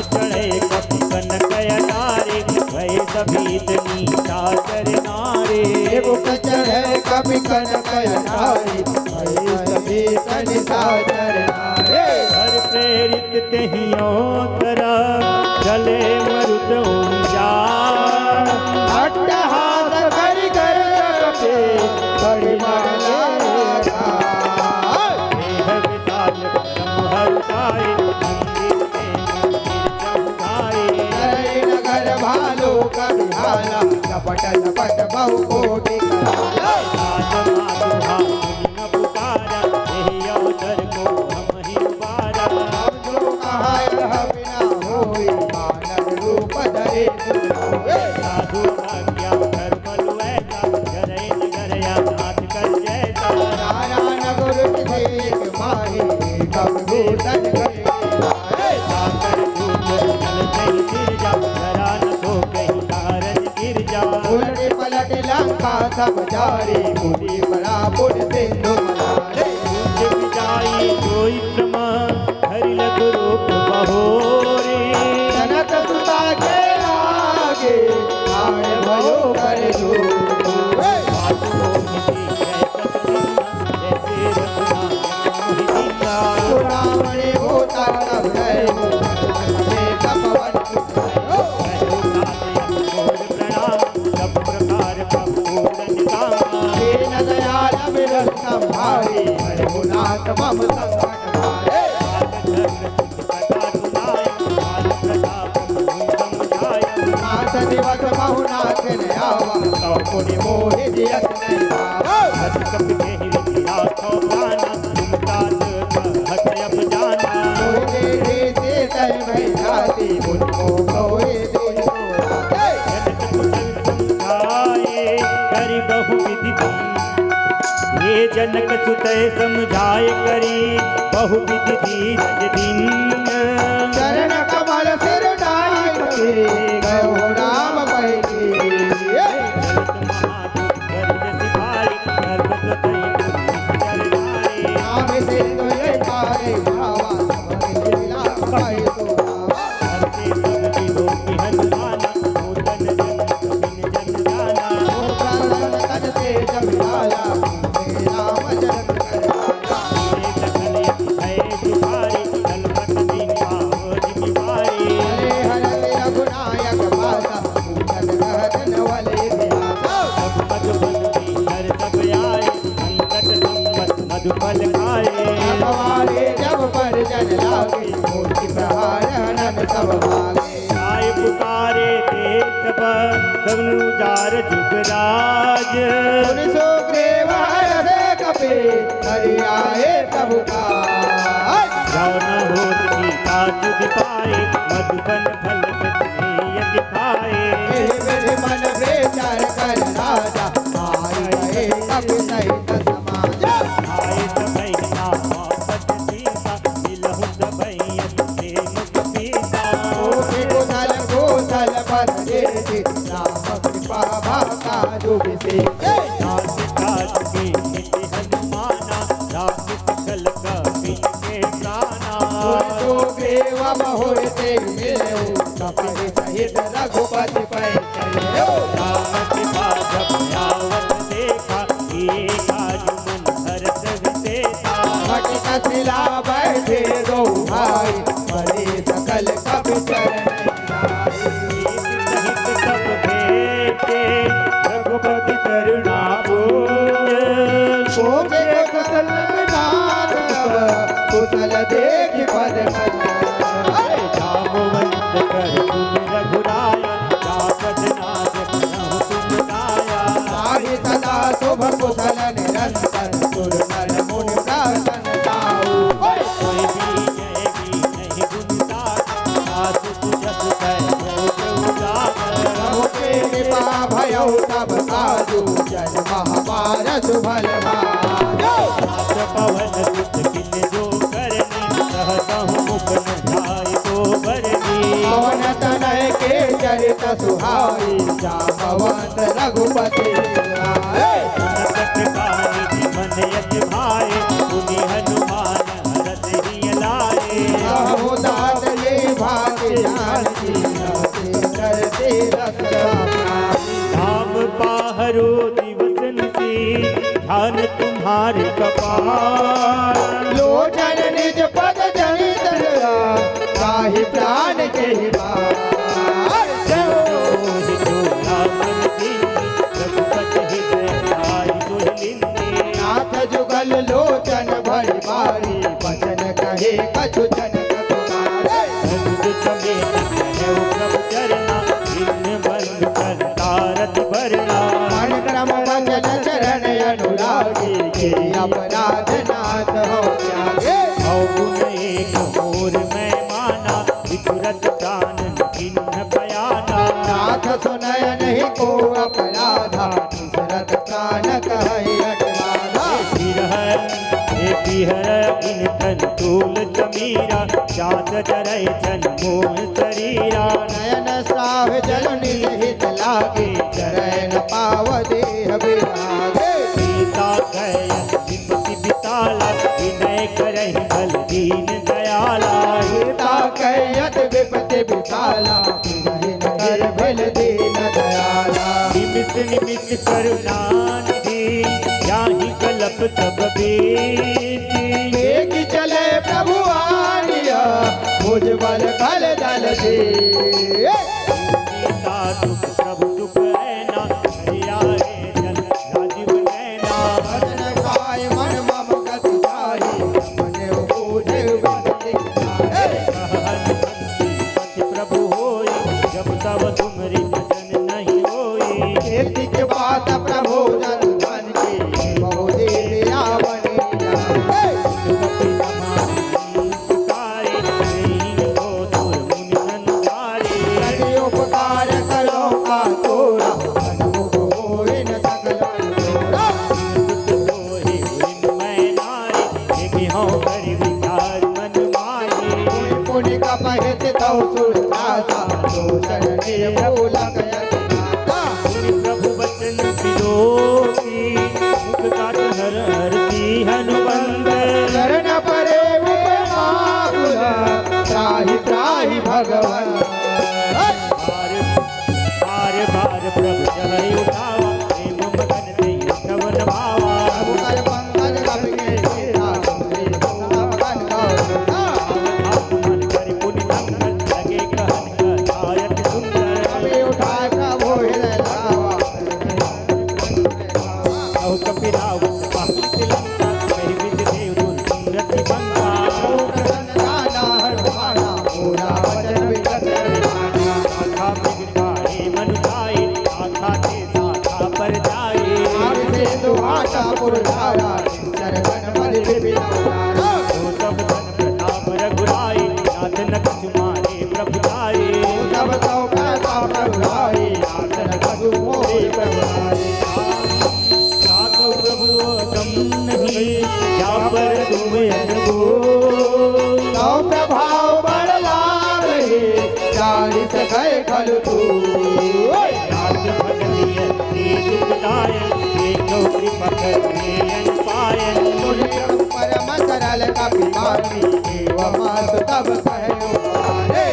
S1: चढ़े कपि कनक अनारे भय सभीत नीचा चर नारे
S2: मुख चढ़े कपि कनक नारी भय सभी तनि सादर नारे
S1: हर प्रेरित तेहियों तरह चले मरुत ऊंचा
S2: अट्टहास करि कर कपे बड़ी माला
S1: देह विशाल परम हरताए मंदिर में मंदिर चमकाए
S2: नगर भालो कबिहाला लपट लपट बहु कोटि कराला
S1: साध माधुहा मुनि न पुकारा यही अवसर को हम ही उबारा
S2: हम जो कहा यह बिना होई मानव रूप धरे दुर्गे
S1: साधु आज्ञा धर्म लुएगा जरे नगरया नाथ कर जैसा
S2: नारायण गुरु विधेयक माही कब भूषण करे
S1: साकर धूप जल कहीं गिर जा जरा न तो कहीं कारज गिर जा
S2: उलट पलट लंका सब जारी मुनि बड़ा पुन सिंधु मलारे
S1: पूज्य विजाई कोई क्रम हरिल गुरूप बहोरे
S2: जनक सुता के लागे आय भयो कर जोरे रावणे होता तब रहे में कपवन सुनायो दीन दयाल बिरल संभारी रघुनाथ मम संकट हारे नाथ दिवस बहुनाथ ने आवा तो पुनि मोहि दियत नहीं पावा मोहि देहि से तय भई जाति मुझको कोई दिन
S1: ये जनक सुतय समझाए करी बहु विधि धीरज दिन
S2: चरण कमल सिर डाली गयो राम पैठी नाम सिंधु ये पारे भावा सब लीला पाई तो भावा ओ प्राण तन से जब आया श्री राम जन्म कर हरे हरे रघुनायक भाषा पूजन रहत नवले व्यासा
S1: मधुपल खाए
S2: भगवाने जब पर जन लागे मूर्ति प्रहार हनन सब भागे
S1: आए पुकारे देख बनु जार जुगराज
S2: सुन सुग्रीव हरषे कपि हरि आए प्रभु काज
S1: जाओ न होत की काज पाए मधुबन फल यदि खाए
S2: एहि विधि मन विचार कर राजा आए गए कपि सहित समाज
S1: आए सबई नाम सत सीता मिलहु सबई से मुख पीता
S2: कोटि कुशल कुशल पद जेति राम कृपा भाका दुबिसे
S1: नाथ काज के निधि हनुमाना राम सकल कपि के प्राणा
S2: सुग्रीव बहुते मिले कपि सहित रघुपति पै चले
S1: राम कृपा जब आवत देखा ये काज मन हरत विशेषा
S2: भटक शिला बैठे दो भाई बड़े सकल कवि चरण
S1: सहित सब भेटे रघुपति करुणा पूर्ण
S2: सोचे कुशल नाथ कुशल देख पद
S1: जामवंत कर तुम रघुराया जापद नाथ कहु तुम गाया
S2: आहि सदा शुभ कुशल निरंतर सुर नर मुनि प्रसन्न ताऊ
S1: कोई भी जय भी नहीं गुनता नाथ तुझस कह उजागर
S2: के कृपा भयो तब साधु जन महामार सुभल भाजो
S1: नाथ पवन सुत किन जो करनी सहसहु मुख न जाय तो बरनी
S2: पवन तनय के चरित सुहाई जामवंत रघुपति
S1: सतकानि मन यज भाए पुनि हनुमान हरत ही लाए
S2: बहुदात ये भाग्य जानकी करते
S1: राम बाहरो दिवस निसी ध्यान तुम्हारे कपाल
S2: लोचन निज पद जनित ताहि प्राण के नाथ जुगल लोचन भरि भारी बचन कहे कछु जनक तुम्हारे मन क्रम वचन चरण अनुरागी के अपराध नाथ हो त्यागे नाथ सुनय नहीं को अपराधा दशरथ प्राण कहे अटवाधा
S1: चाँद जरय जन मोह शरीरा
S2: नयन साह जल निहित लागे चरण पाव देह विरागे
S1: सीता गय विपति बिताला विनय करहि बल दीन दयाला
S2: सीता कैयत विपति विशाला नगर भेल दीन दयाला
S1: निमित निमित करुणा निधि जाहि कलप सब बेटी
S2: एक चले प्रभु आनिया मुझ बल कल दल दे
S1: सीता दुख प्रभु दुख ऐना हरिया रे जन राजीव नैना
S2: भजन गाय मन मम गति जाहि मने बूझे बंदी
S1: पति प्रभु होई जब तब तुमरी भजन नहीं होई
S2: कीर्ति के बात प्रभु जन धन की बहु दिया बनी जाए करी उपकार करो का तोरा अनुभ होए न सकल तोरा पुनि का पहित तौ सुरदासा दोषण निर्मूल कयत नाथा
S1: प्रभु बचन हनुबंद
S2: शरण परे उपमाकुल त्राहि त्राहि भगवन
S1: बार बार प्रभु जय उठावा प्रेम मगन देहि श्रवण भावा
S2: कर पंकज रवि के तेरा श्री भगवान का
S1: मन करि पुनि संगत लगे कहन गायक सुंदर
S2: कभी उठाए प्रभु हृदय लावा
S1: कहु कपिराव पाहि लंका कहि विद देव दुर सुंदति बंगा
S2: प्रसन्न दाना हरवाना पूरा वचन विगत माना
S1: आखा बिगड़ाए मनुजाए आखा ते साखा पर जाए
S2: आग से दुहाटा पुरधारा चरण मल विपिनारा
S1: तो सब धन प्रताप रघुराई नाथ न कछु मारे प्रभु जाए
S2: सब तो कहता प्रभुराई आसन कछु मोहि प्रभुराई
S1: साधु प्रभु कम नहीं जा पर तुम अनगो
S2: तो प्रभाव बड़ लाभ ही जाहि सकै खलु तू
S1: नाथ भगतिय तेज सुखदाय देखो कृपा करे अन पाय
S2: परम सरल कपिमानी एवं मात तब कहो रे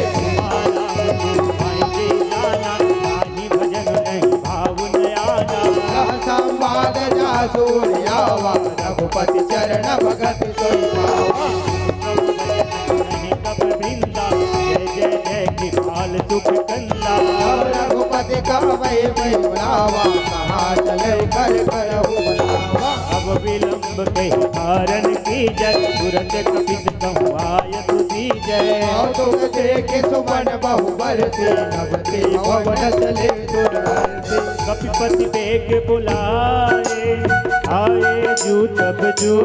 S2: संवाद जा सूर्यावा रघुपति चरण भगत सोई पावा
S1: अम्ब के कारण की जय तुरंत कपित कहूँ आयत दी जय
S2: तुम देखे सुमन बहु बरसे नवते भवन चले दुर्वर्षे
S1: कपिपति बेग बुलाए आए जू तब जू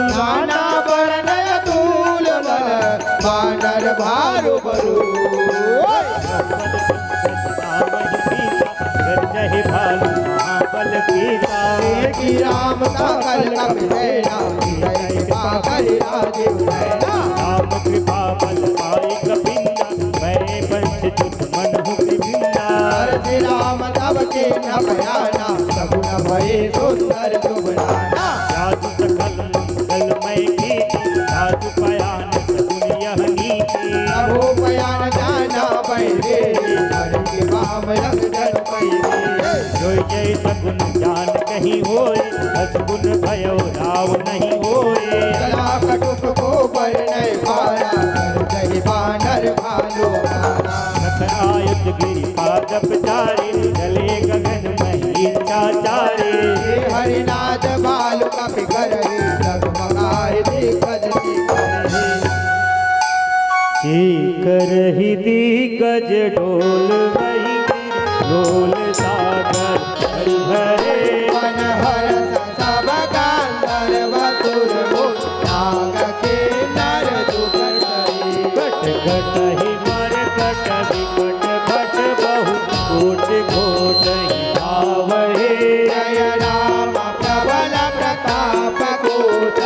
S2: नाना वर्ण तूल बल बानर भारु बरु
S1: जय भालू महाबल गीता
S2: की राम का कल कपिसेना जय पाकर राजीव नैना
S1: राम कृपा बल पाई कपिंदा मैं पंच चुट मन हुबिंदा
S2: श्री राम तब के न भयाना सगुन भये सुंदर सुबनाना
S1: साधु सकल मंगल मय कीर्ति साधु पयान सगुन यह नीति
S2: प्रभु बयान जाना बैरे हर के बाम रंग जन पैरे
S1: जोय जय सगुन जान कहीं होए असगुन भयो राव नहीं होए
S2: जला कटुक को बरनय पारा जय बानर भालो मारा
S1: नख आयुध गिरि पादप चारे चले गगन मही चाचारे
S2: हरिनाथ बालु कपि करे जगमगाए दिग्गज
S1: करही दिग्गज डोल वही डोल सागर हरि भरे
S2: मन हरस सब गांधर बसुर मुख नाग के नर दुखट
S1: घट घट ही मर घट विकट भट बहु घोट घोट ही आवहे
S2: जय राम प्रबल प्रताप कूट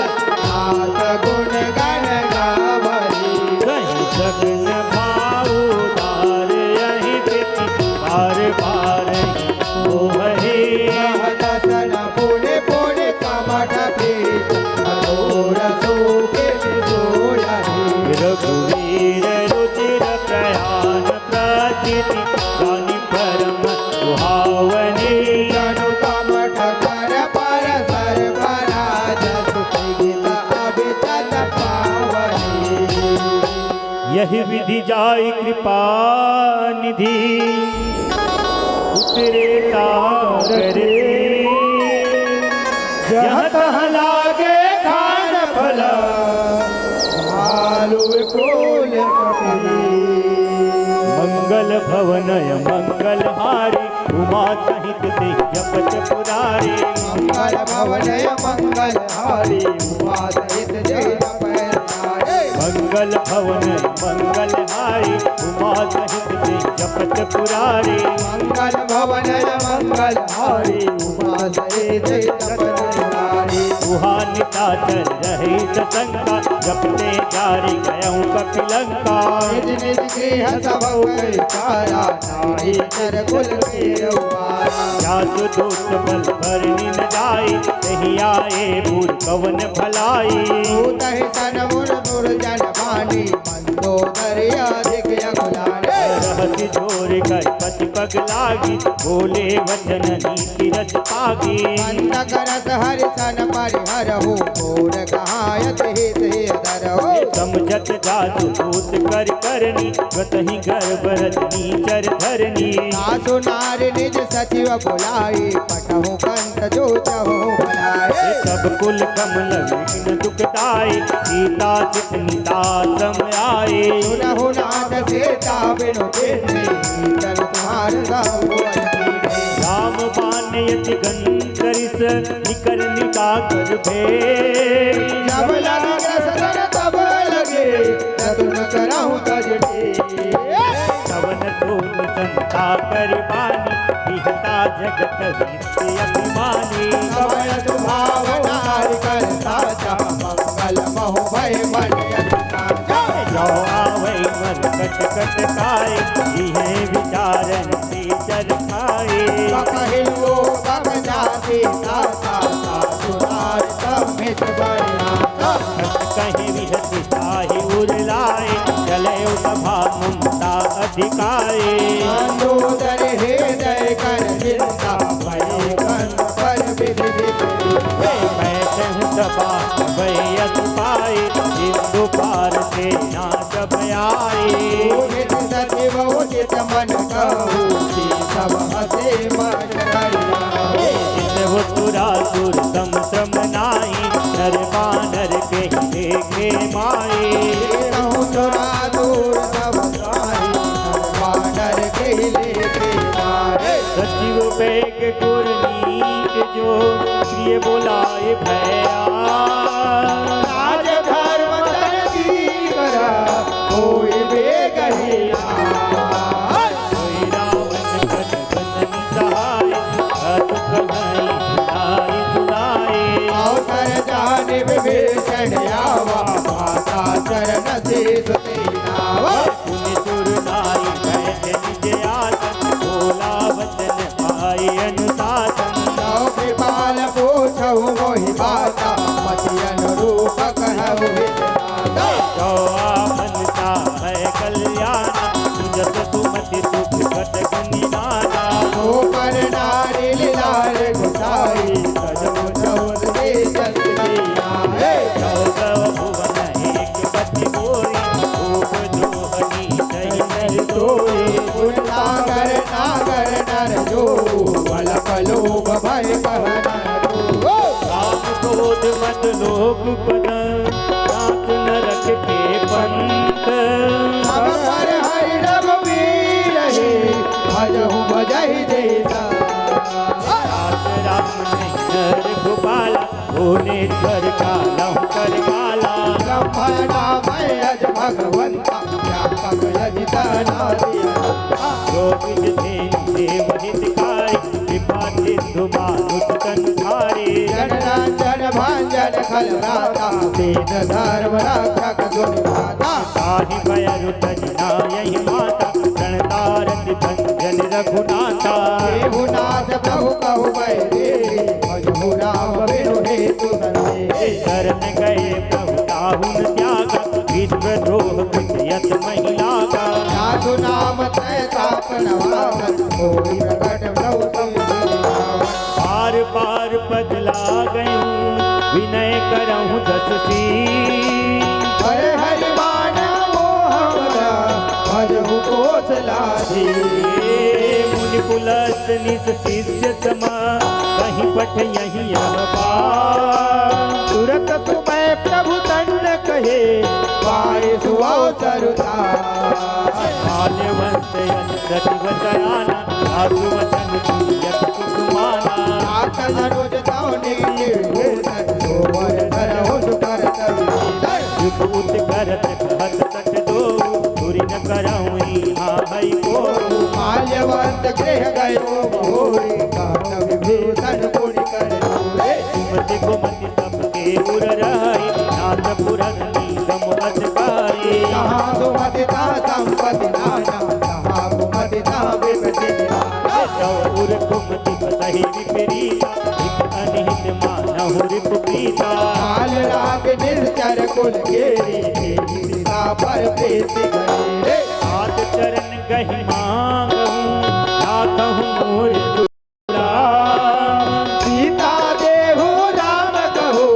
S2: नाथ गुण गण गावरी
S1: कहीं सगन भाव तार यही प्रीति बार बार हो वही
S2: दसन पुण्य पुण्य कमठ पीठ मनोर सूखे सोलहि
S1: रघुवीर रुचिर प्रयाण प्रचिति जानि परम सुहावनी
S2: जनु कमठ कर पर सर पराज सुखित अभितत पावनी
S1: यही विधि जाय कृपा निधि उतरे सागर जहाँ तहाँ लागे खान फला
S2: भालु विपुल कपि
S1: मंगल भवनय मंगल हारी उमा सहित जपत पुरारी
S2: मंगल भवनय मंगल हारी उमा सहित जय पैरारे
S1: मंगल भवनय मंगल हारी उमा सहित जपत पुरारी
S2: मंगल भवनय मंगल हारी उमा सहित जय पैरारे
S1: गुहानिताचर रही सतंका जपते जारी गयऊँ कपिलंका
S2: निज निज गृह सब तारा नाहि चर कुल के उबारा
S1: जासु दूत बल भरनी न जाई नहीं आए भूल कवन भलाई
S2: तहि सन मुर मुर जन बानी मंदो दरिया धिक अकुलारे
S1: रहति जोर कर पति पग लागी बोले वचन नीति रस पागी
S2: अंत करत हरि सन परिहरहु घोर कहायत हित हृदरहु
S1: समझत जासु दूत कर करनी गतहि गर्भ रजनी चर धरनी
S2: सासु नारी निज सचिव बुलाई पटहु कंत जो चहु भलाए
S1: सब कुल कमल विघ्न दुखदाई सीता चितनिता सम आए
S2: सुनहु नाथ सीता बिनु चिन्हि चल तुम्हार साहु
S1: राम बानयति गंधरिस निकर निका कर भे
S2: जब लगा सदन तब लगे चतुर कराहु तजबे
S1: सवन सोम संता कर बानी विहता जगत वित्त अभिमानी
S2: अभय सुभाव नारी कर साचा मंगल महु भय मन
S1: जो आवै मन कट कट खाए जिहे विचारन से चर खाए
S2: कहिलो बग जाति सासा सुनार समित बना
S1: कहीं विहत साहि उरलाए चले सभा ममता अधिकाए
S2: मनोदर हृदय कर चिंता भय कंठ पर विधि
S1: मैं कहूँ सभा भयत पाए सिंधु पार से ना जब आए
S2: उचित सचिव उचित मन कहू सब हसे मन करिया
S1: हो सुरासुर सम श्रम नाई, नर बानर के देखे माई।
S2: कहूँ चुरा दूर सब साई, वानर के लेके मारे।
S1: सचिव बेग गुरनीत जो, प्रिय बोलाए भैया।
S2: राज धर्म तरती करा, कोई बेगहिया।
S1: कोई रावण कट बंधन सहाय, हत कमाई सुनाई सुनाए।
S2: अवसर जाने विभीषण आवा, माता चरण शीस दीनावा।
S1: पुनि सुर नाई बैठ निज आसन, बोला वचन पाई अनुशासन।
S2: नौ कृपाल पूछहु मोहि बाता, पति अनुरूप कहु हितनाता।
S1: जो आपनता है कल्याण, सुजत सुमति सुख कटक निदाना।
S2: ऊपर नारी लीलार गुसाई, सजो चौद के जल दिया।
S1: गौ भुवन एक पति बोरी, रूप जोहनी सही नहीं तोरी।
S2: नागर नागर नर जो, बल लोभ भय कहना जो।
S1: काम क्रोध मत लोभ पद, नाथ नरक के पंथ।
S2: सब पर हरि रघुवीर हे, भजहु भजहि देसा।
S1: रात राम नहीं नर गोपाला, भुवनेश्वर का लहु कर काला।
S2: ब्रह्मणा मयज भगवंता, व्यापक यजिता नादिया।
S1: जो विज थे देव हितकारी, कृपा सिंधु मानुष कंधारी।
S2: जननांजन भांजन खल राता, वेद धर्म रक्षक दुर्माता।
S1: ताहि भयरु तजना यही माता, प्रणतारति भंजन रघुनाथा।
S2: देहुनाथ प्रभु कहु बैरे, भजहु राम बिनु हेतु संदेह।
S1: शरण गए प्रभु ताहुन त्यागा, विश्वद्रोह कृतयत महिला का।
S2: साधु नाम तय तापन वावन, कोई प्रकट प्रभु तुम।
S1: पार पार बदला गयूं, विनय करऊं दस सी।
S2: हरे हरि माना मोहरा, भजहु कोसलाधी।
S1: मुनि पुलस्त निज शिष्य समा, कहीं पठ यहीं अहबार।
S2: तुरत सुबह प्रभु दंड कहे, पाए सुअवसर
S1: माल्यवंत रतिवचयाना, साधु वचन सुनियत कुसुमाना।
S2: अनुज तौनि भूषण, सोवर धरहु सुकर तरुणी।
S1: युग उत करत कहत तट दो, दूरी न करऊं हाँ हई को।
S2: माल्यवंत गृह गयो भोरी, कान विभूषण पुनि कर दूरे।
S1: सुमति गुमति सबके उर रहाई, नाथ पुरन नीलम अधिकारी।
S2: जहाँ सुमति तहाँ संपत्ति नाना, जहाँ कुमति तहाँ विपत्ति निवारा।
S1: उर कुमति बसहि विपरीता, हित अनिहित मानहु रिपुप्रीता।
S2: काल राग निश्चर कुल घेरी, सीता पर प्रीति गए।
S1: हाथ चरण गहि मांगहूँ, नाथहु मोर दुरा।
S2: सीता देहु राम कहो,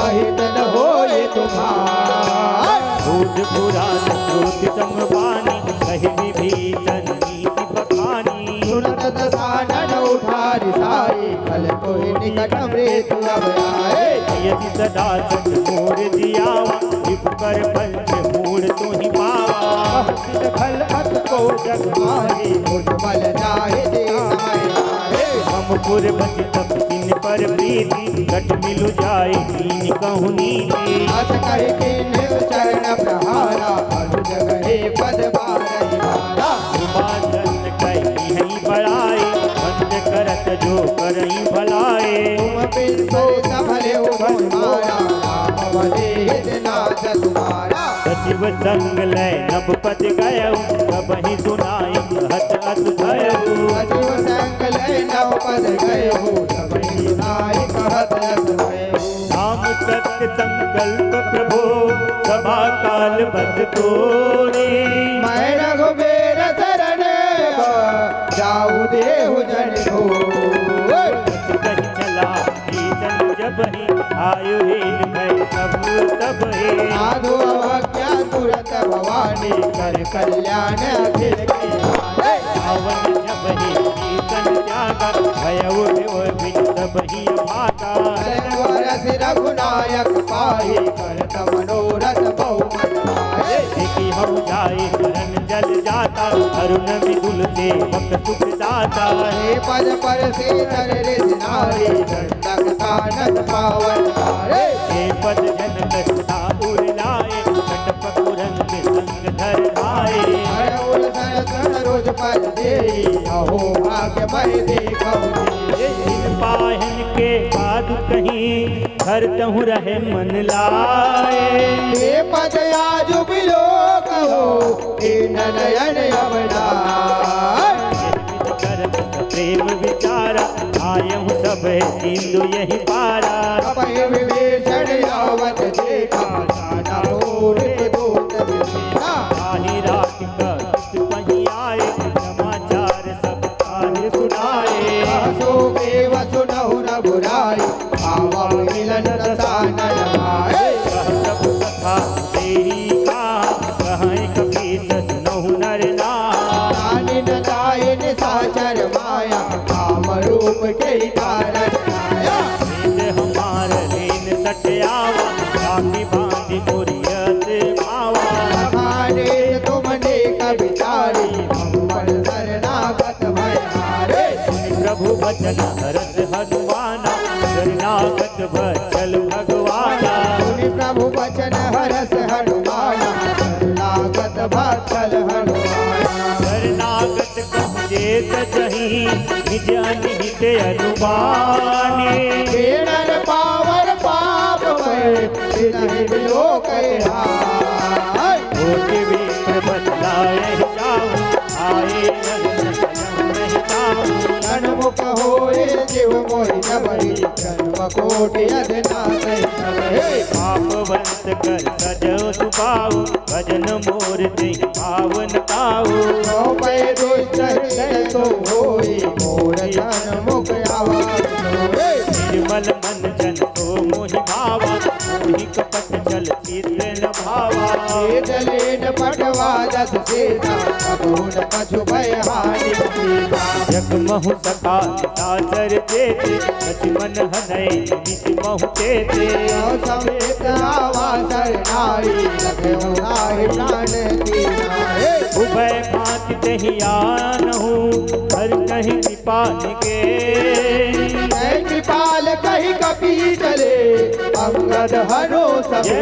S2: अहित न होए तुम्हार।
S1: दूध पुराण श्रुति संवानी, कहि विभीषण नीति बखानी।
S2: सुनत दसानन उठारि साई, खल कोई निकट मृत्यु अब आए।
S1: यदि सदा सच मोर दियावा, विप कर पंच मूढ़ तुहि पावा।
S2: सिद्ध खल अत को जग मारे, उज्ज्वल जाहि दे समय आए।
S1: हम पुर बच तब किन पर प्रीति, कट मिलु जाए दीन कहु नीति।
S2: अस कहि किन्हि चरण प्रहारा, अनुज गहे पद बारहि बारा।
S1: उपासन कही है बड़ाई, बंद करत जो करई भलाए।
S2: तुम बिन सोई सफले उभय मारा, राम भजे हित नाथ तुम्हारा।
S1: सचिव संग लय नभ पद गयऊ, सबहि सुनाई कहत अस भयऊ।
S2: सचिव संग लय नव पद गयहु, सबहि नाई कहत अस भयहु।
S1: नाम सत्य संकल्प प्रभो, सभा काल बद तोरे।
S2: मैं रघुबीर शरण जाऊ देहु जन हो।
S1: कही चला चल जब ही, आयु हीन भय सब तब हे।
S2: साधु अवज्ञा तुरत भवानी, कर कल्याण अखिल के माने।
S1: पावन जब ही कीर्तन त्यागा, भय उठ बिन सब कही भाता
S2: वरस रघुनायक पाई करत मनोरथ बहुमत पाए।
S1: देखी हम जाए शरण जल जाता अरुण विदुल सेवक सुख दाता
S2: हे पद पर सीधर रिझ नारी दंडक कानन पावन तारे।
S1: हे पद जन कष्टा उर लाए कटप कुरंग संग धर आए
S2: हर उलसन सन रोज पर देई अहो भाग्य मय देखौ
S1: इन पाहन के बाद कहीं घर तहु रहे मन लाए
S2: हे पद आज बिलो कहो दीन नयन अवनाय।
S1: करत प्रेम विचारा आयहु सब सिंधु यही पारा
S2: अभय विभीषण यावत देखा जाना पूर्व दूत विभीषा।
S1: आही रात कष्ट वहीं आए समाचार सब काज सुनाए
S2: सहसो देव सुनहु न बुराई आवा मिलन रसानन भाए।
S1: कह सब कथा तेरी का कहें कपी सुनहु नर नाम
S2: नानिन दायन साचर माया काम रूप के कारण आया।
S1: वेद हमार लेन सटयावा राखी बांधी कुरियत मावा
S2: खाने तुमने कविचारी हम पर शरणागत भय हारे।
S1: प्रभु बचन हरत हनुमाना शरणागत बचल भगवाना
S2: सुनि प्रभु वचन हरस हनुमाना शरणागत भक्तल हनुमाना।
S1: शरणागत कहजेत जहीं निज अनिहित अनुमाने
S2: खेड़न पावन पाप भय तिनहि बिलो कहे हाय।
S1: होके विप्र बतलाए जाऊं आए नहीं जाऊं
S2: सन्मुख होए जीव मोहि जबहि जन्म कोटि अधनाथ हे।
S1: पापवंत कर सजो सुपाऊ भजन मोर ते पावन ताऊ
S2: सो पै दुष्ट हृदय तो होई मोर सन्मुख आवाज होए।
S1: निर्मल मन जन तो मोहि भावा मोहि कपट चल चित्र न भावा
S2: दलेन पटवा दस सेता अगुण पशु भय हानि सीता।
S1: जग महु सखा साचर देते लक्ष्मण हनय निज महु तेते
S2: समेत आवा शरणाई लगे उठाए प्राण दीना हे।
S1: उभय भांति तहि आनहु हर कहीं कृपाल के
S2: जय कृपाल कही कपी चले अंगद हरो सबे।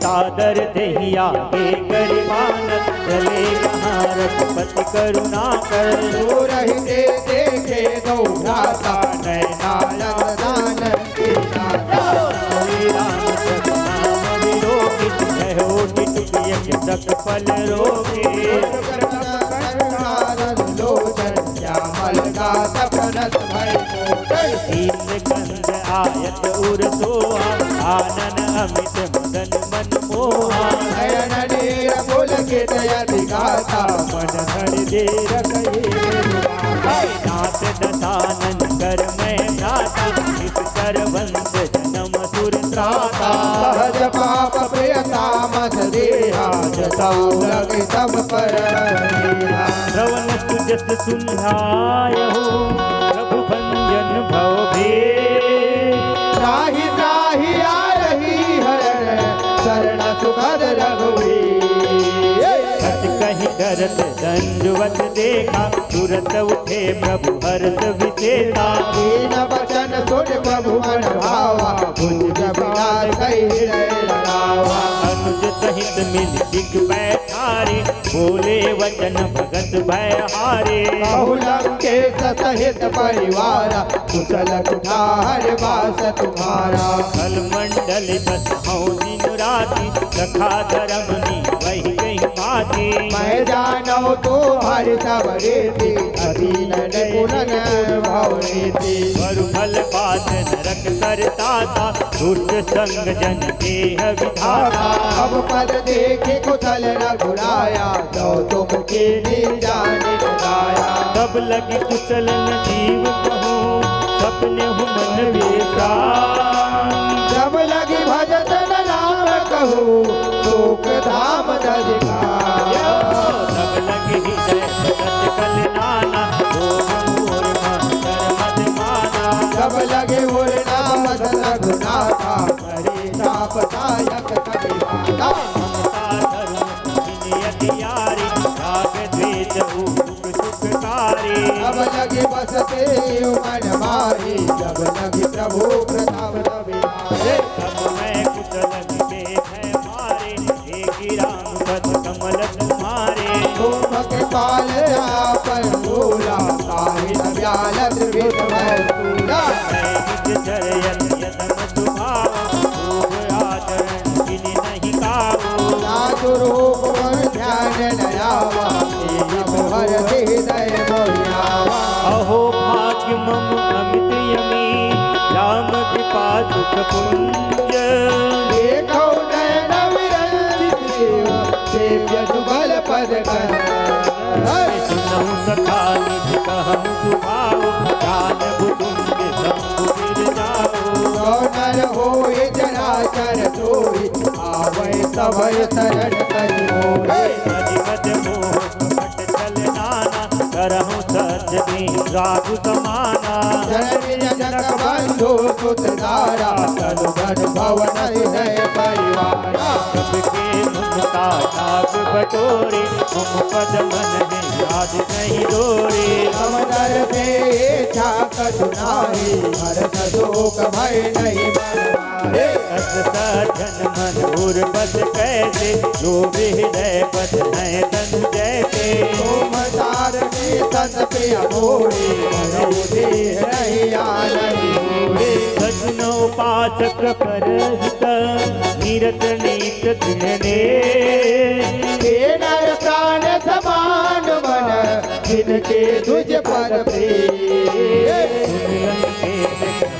S1: सादर दहिया के गरिमान चले कहाँ रघुपति करुणा कर
S2: दूर ही देखे दो भ्राता नयनायन दान की दाता।
S1: श्री राम नाम विरोगी जय हो टिटियक सक फल रोगी
S2: करुणानंद लोचन श्यामल गात प्रणत भय कोटल।
S1: दीन गंध आयत उर सोहा आनन अमित मदन मन मोहा
S2: नयन नीर पुलकित यदि गाता मन हरि देर कही।
S1: नाथ दशानन कर मैं भ्राता इस कर वंश जन्म सुर त्राता
S2: सहज पाप प्रियतामस देहा जताऊ लगे सब पर हरिहा।
S1: श्रवण सुजस सुन्हाय हो प्रभु भंजन भव भे
S2: त्राहि त्राहि आ रही हरण शरण सुखद रघुवीर।
S1: सच कहीं डरत दंडवत देखा तुरत उठे प्रभु हर्ष विजेता
S2: दीन वचन सुन प्रभु मन भावा भुज विलास कहि हृदय लगावा।
S1: अनुज सहित मिल दिग बैठारे बोले वचन भगत भय हारे
S2: बहुलम के सहित परिवार कुशल कुठार वास तुम्हारा।
S1: कल मंडल बस हूँ दिन राति रखा धर्मनी वही गई भाती
S2: मैं जानो तो हरि सब रीति अधीन निपुणन भव रीति।
S1: वरु फल पात नरक करता दुष्ट संग जन देह विधाता
S2: अब पद देखे कुशल रघुराया तो तुम के जाने लगाया।
S1: तब लगी कुशल न जीव कहो सपने हूँ मन बेसा
S2: जब लगी भजत न नाम कहूँ शोक धाम दजका।
S1: तब लगी हृदय सत कल नाना भोग मोर मन
S2: तापदायक कपिवारा
S1: ममता धर्म यारी राग द्वेष भूख सुखकारी
S2: अब लगे बसते मन मारी जब लगे प्रभु प्रताप रविवारे
S1: तब मैं कुशल के है मारे एक राम पद कमल तुम्हारे
S2: तुम के पाल पर बोला साहित व्याल त्रिविध पूरा रूप ध्यान नयावा भर हृदय मोहियावा
S1: अहो भाग्य मम अमित यमी राम कृपा सुख पुंज
S2: देखो नैन विरंजित सेव्य जुगल पद कर
S1: सुनहु सखा निज कहु सुभाव काल बुतुंग शंभु गिर जाओ
S2: नर होए चराचर सोई आवै सभय शरण करि मोहे
S1: अधिपत मोह कपट चल नाना करहु सज्जनी राघु समाना
S2: जननी जनक बंधु सुत दारा तनु धन भवन हृदय परिवारा
S1: सबके ममता नाग बटोरे मम पद मन में याद नहीं डोरे
S2: समदर पे इच्छा कछु नाही हरत शोक भय नहीं मन
S1: अस सज्जन मन उर बस कैसे जो हृदय पद है तनु जैसे
S2: तुम तारणी सत पे अमोरे मनो देह रही आनंद मोरे
S1: सजन उपासक पर हित नीरत नीत दिने
S2: हे नर प्राण समान मन जिनके तुझ पर प्रेम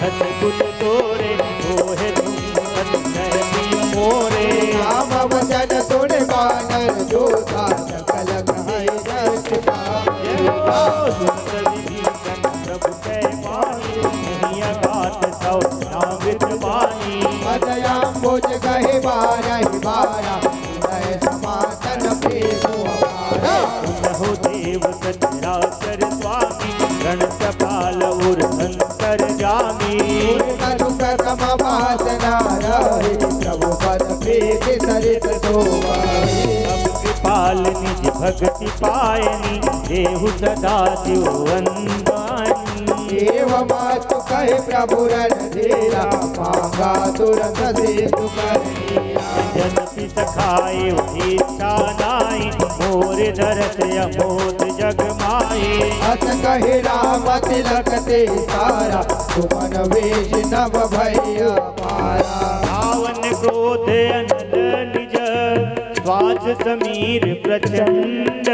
S1: हस कुल तोरे ओहे तुम मोरे
S2: राम वचन सुन बानर जोधा सकल घाय जस
S1: प्रभु कै मानी नहीं अगात सौ नावित वाणी
S2: मदयाम्बुज गहे बारहि बारा हृदय समातन प्रेम हमारा
S1: हो देव सचराचर स्वामी गण सपाल उर अंतर जामी
S2: कनु कर्म वासना रहे प्रभु पद प्रीति सरित शोभाए
S1: अब कृपाल निज भक्ति पायनी देहु सदा शिव वंदनी
S2: एवमास्तु कहे प्रभु रणधीरा मांगा तुरंत सेतु कर
S1: जनपि सखाए इच्छा नाई मोर धरत अमोद जग माई
S2: अस कहे राम तिलक ते सारा सुमन वेश नव भैया पारा
S1: रावण क्रोध अनल निज स्वाच समीर प्रचंड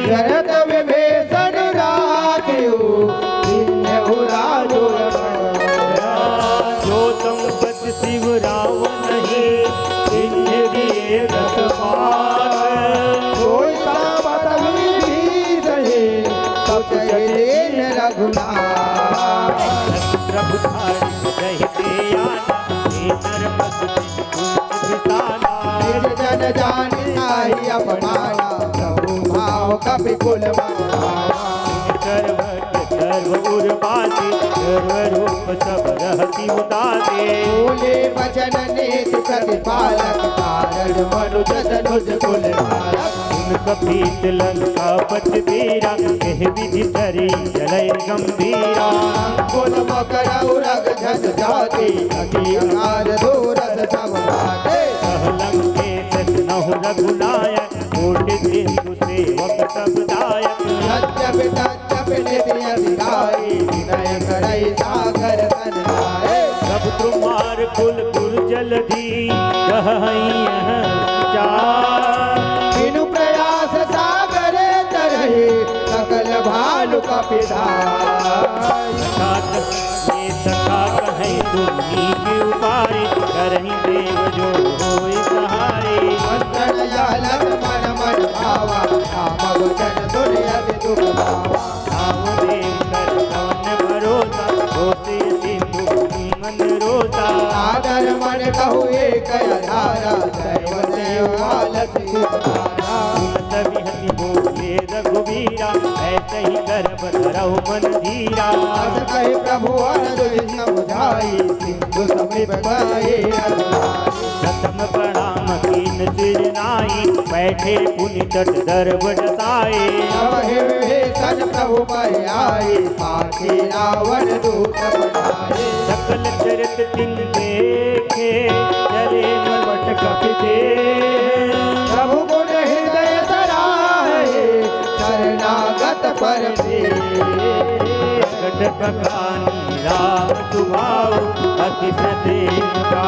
S2: शरद विभीषण राखियो दिन्यहु राजो
S1: जो तुम पद शिव रावण ही सिंह दिए रखवार
S2: कोई सावत विभीषण सब जलेन रघुनाथ
S1: प्रभु धारी कहते आना हे नरपति कुंताना
S2: जन जान आई अपमाना प्रभु भाव कपि कुल
S1: सर्व उर्वासी सर्व रूप सब रहती उदासी
S2: बोले वचन नीति प्रतिपालक कारण मनुज तनुज कुल बालक
S1: कपीत लंका पट वीरा कह विधि धरी जलय गंभीरा
S2: कुल मकर उरग झट जाति अति अनार दूरद सब बाटे
S1: लंके नहु रघुनायक कोटि सिंधु सेवक सब दायक
S2: सत्य निधि अधिकारी विनय करई सागर तन लाए
S1: सब तुम्हार कुल कुल जलधि कहीं
S2: बिनु प्रयास सागर तरहि सकल भानु
S1: सखा कहीं तुम्ही के उपाय करहीं देव जो होय सहाय
S2: मंत्रण जालक मन मन भावा राम वचन दुनिया दुख भावा
S1: नाम देव कर पवन भरोसा होते सिंधु मन रोता
S2: आदर मन कहु एक आधारा दैव देव आलस उतारा
S1: तभी हरि बोले रघुवीरा ऐसे ही गर्भ धरऊ मन धीरा
S2: अस कहि प्रभु अनुज समझाई सिंधु समीप गए
S1: बैठे पुनि तट दर्भ जसाए
S2: तब हे विभीषण प्रभु पर आए पाके रावण दूत बनाए
S1: सकल चरित तिन देखे चले मलवट कपि दे
S2: प्रभु गुण हृदय सराहे शरणागत पर
S1: प्रकट बखानी राम सुभाऊ अति प्रदेव का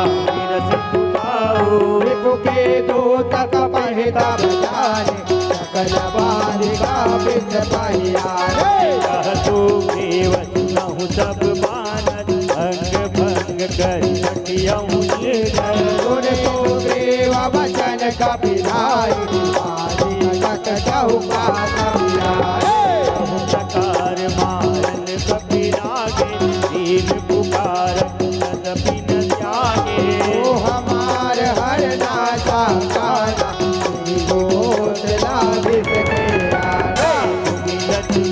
S1: रस सुभाऊ
S2: विभु के दूत कपहिता बजाने सकल बालिका बिच पहियारे
S1: कहतु देव सुनहु सब मानत अंग भंग कर सटियहु निर्जल
S2: गुण तो देव वचन कपिलाई बालिकत जाहु का कपियारे
S1: प्रकार मारन कपि लागे दीन पुकार तदपि न त्यागे
S2: ओ हमार हर नाचा गाना गोद लागे सके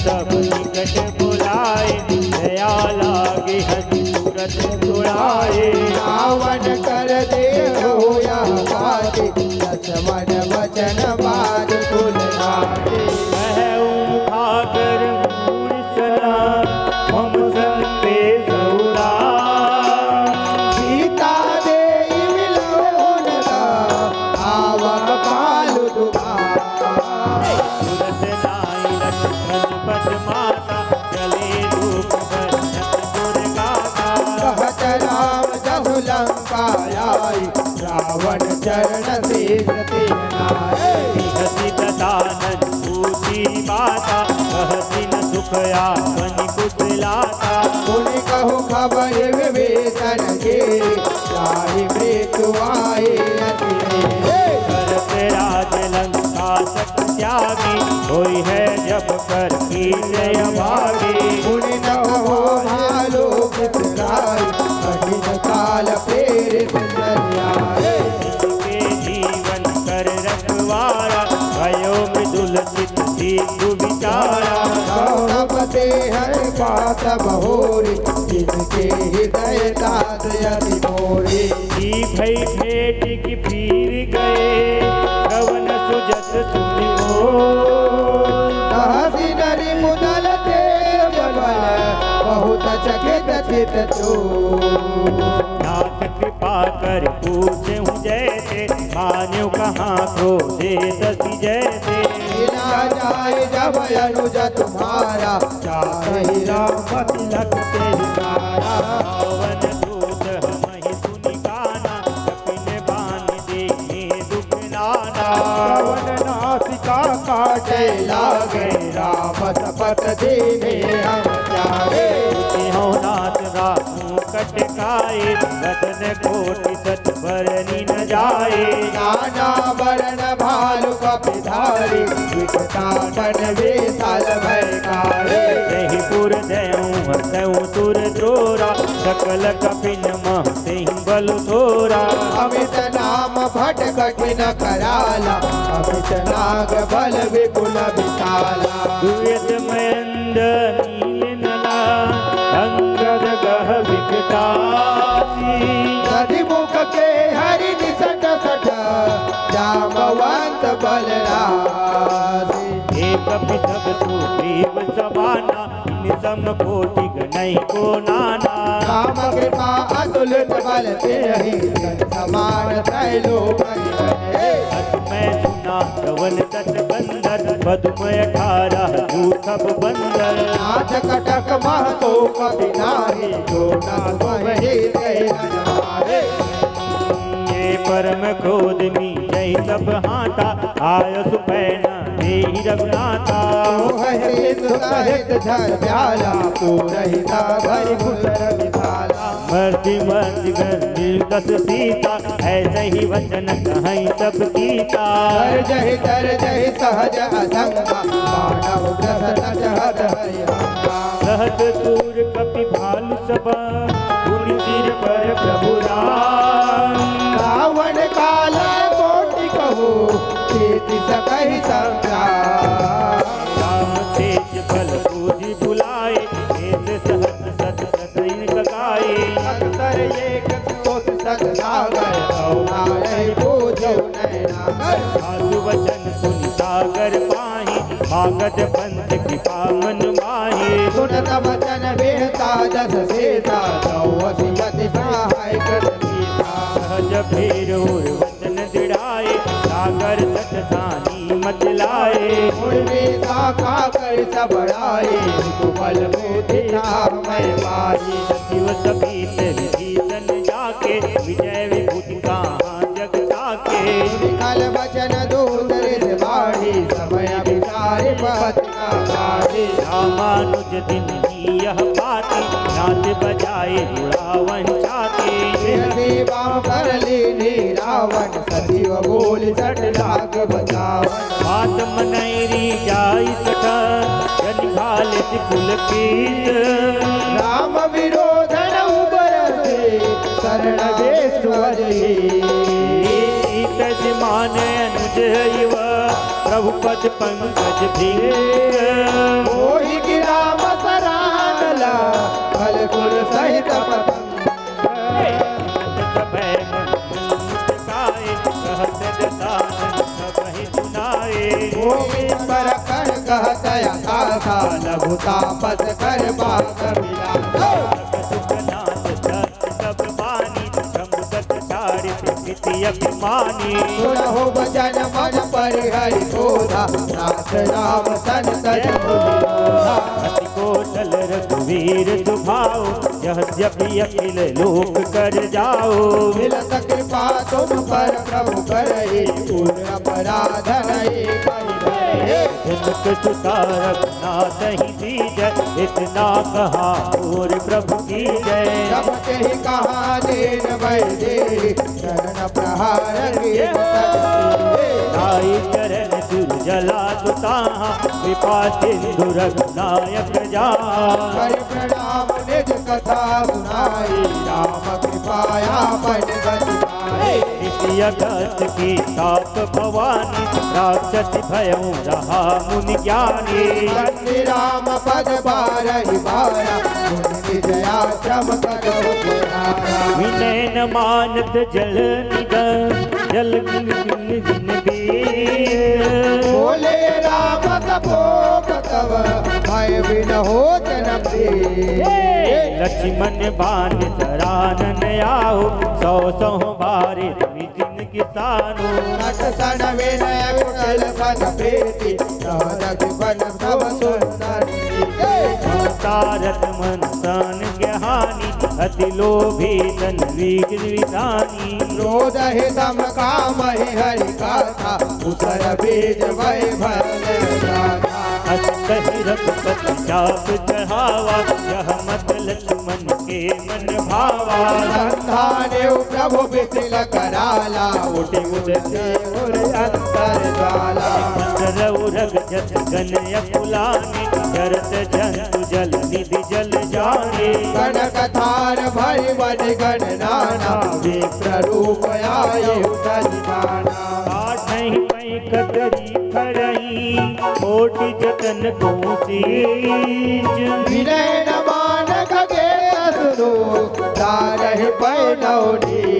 S1: सब निकट बुलाए दया लागे हंसी सूरत छुड़ाए
S2: रावण कर दे होया बाते लक्ष्मण वचन बाज कुल गाते
S1: खाकर मूर सना हम संते सौरा
S2: सीता दे मिलोन का आवा पालु दुबारा
S1: सूरत नाई लक्ष्मण पद माता चले रूप वर्णत दुर्गाता
S2: कहत राम जहु लंका आई रावण चरण शीश नाए
S1: हसी ददानन पूती माता कहती न सुख आपन कुशलाता
S2: पुनि कहु खबर विभीषण के जाहि मृत्यु आए अति
S1: करत राज लंका सक त्यागी होई है जब कर की जय भागी
S2: पुनि न हो भालो पितराई कठिन काल प्रेरित जरियाए
S1: के जीवन कर रखवारा भयो मृदुल चित दीप विचारा
S2: गौरवते हर बात बहोरी जिनके हृदय दास यति मोरी
S1: जी भई भेट की फिर गए कवन सुजस तुम हो
S2: हसी नरी मुदल तेज बल बहुत चकित चित चोर
S1: नाथ कृपा कर पूछूं जैसे मान्यो कहाँ को दे दसी जैसे
S2: बिना जाए जब अनुज तुम्हारा चाहे राम तिलक तेरा
S1: पवन दूत हमहि सुनि गाना कपिन बान देहि दुख नाना
S2: रावण नासिका काटे लागे राम सपत दीने हम जागे
S1: हो नाथ रामू कटकाए रतन कोटि सत भरनी न जाए
S2: नाना वरण भालु कपिधारी विकटाटन विशाल भयकारे
S1: दही पुर दयऊं हसऊं तुर द्रोरा सकल कपिन मह तेहि बल थोरा
S2: अमित नाम भट कठिन कराला अमित नाग बल विपुल विशाला
S1: दुयत मयंद नील नला अंगद गह विकटासी
S2: नदी मुख के हरि निसट सठ जामवंत बलरासी
S1: एक पितब सुग्रीव सबाना इन सम कोटि गणई को नाना
S2: राम कृपा अतुलित बल तेहि समान त्रैलोक
S1: अस मैं सुना कवन दस बंदर पद्म 18 जूठब बंदर
S2: नाथ कटक महतो कपि नाही जो न वही मारे
S1: ये परम क्रोध मी जय सब हाथा आय सुपैना देहि रघुनाथा
S2: मोह हेतु सहित झर प्याला पूरहिता घर पुत्र विशाला
S1: मर्दि मर्दि घर निर्दस सीता ऐसे ही वचन कहीं सब गीता
S2: हर जहि तर जहि सहज असंगा मानव ग्रस जहत हरिहंगा
S1: सहत सूर कपि भालु सबा पुनि सिर पर प्रभु राम
S2: रावण काला कोटि कहो खेती सकहि संग्राम
S1: राम तेज बल बूझि बुलाए तेज सहत सत सतैन कगाए
S2: अंतर एक कोस सत सागर औनाय पूजो नैनागर
S1: साधु वचन सुनि सागर पाहि, भागत पंथ कृपा मन माहि।
S2: सुनत वचन बेहता दस सेता, नौ गति सहाय कर सीता।
S1: सहज फेर और वचन दृढ़ाए, सागर तट धानी मत लाए।
S2: उर्मी शाखा कर सबड़ाए, कुबल बुद्धि मैं पाई।
S1: शिव सपीत विभीषण जाके, विजय विभूति कहाँ जग ताके।
S2: विकल वचन दूसरे से बाढ़ी, समय विचार पथ का बाढ़ी।
S1: रामानुज दिन ही यह बाती, नाच बजाए उड़ावन छाती।
S2: सेवा कर लीनी रावण, सजीव बोल सट लाख बचावन।
S1: बात मनैरी जाई सठन, जन घाल कुल कीत।
S2: राम विरोधन उबरते, शरण देश्वर
S1: सीत मान अनुज इव, प्रभु पद पंकज भृंग।
S2: मोहि गिराम सरानला, फल कुल सहित पतंग। भूमि पर कर कहत आशा, लघु तापस कर बात मिला। सुनहु वचन मन पर हरि क्रोधा, नाथ राम सन तज बुझा।
S1: अति कौशल रघुवीर सुभाओ, यद्यपि अखिल लोक कर जाओ।
S2: मिलत कृपा तुम पर प्रभु करहि, पूर्ण अपराध नहीं करिहे।
S1: जनक सुता रघुनाथ ही दीजय, इतना कहा और प्रभु की जय।
S2: सब कहि कहा दीन वैदेही, चरण प्रहार किए सकती।
S1: आई चरण दुर्जला सुताहा, कृपा सिंधु रघुनायक जा।
S2: कर प्रणाम निज कथा सुनाई, राम कृपाया मन गति पाई।
S1: इसी अगस्त की ताप भवानी, राक्षस भयं रहा मुनि ज्ञानी।
S2: दंडी राम पद बारहि बारा, मुनि विजयाश्रम करो पुरारा।
S1: विनय न मानत जल निधन, जल दिन बीर।
S2: बोले राम सपोक तव, भय बिन होत न प्रिय।
S1: लक्ष्मण बाण चरानन आओ, सौ सौ बारे जिन किसानो।
S2: नट सन विनय कुशल सन प्रीति, सहज बन सब सुंदर।
S1: तारक मन सन ज्ञानी, अति लोभी तन वीर विधानी।
S2: क्रोध ही सम काम ही हरि गाथा, उसर बीज वैभव गाथा।
S1: अस्तहि रघुपति चाप चढ़ावा, यह मत लक्ष्मण के मन भावा।
S2: संधाने प्रभु बिसिल कराला, उठे उठते उर अंतर ज्वाला।
S1: मंदरउ रग जस गन अकुलानी, जरत जंतु जल निधि जल जाने।
S2: कनक थार भरि बनि गण नाना, विप्र रूप आये उतरिमाना।
S1: काटहि पै कतरी खरही, कोटि जतन को सींच।
S2: विनय न मान खगे असुरो, तारहि पैनौनी।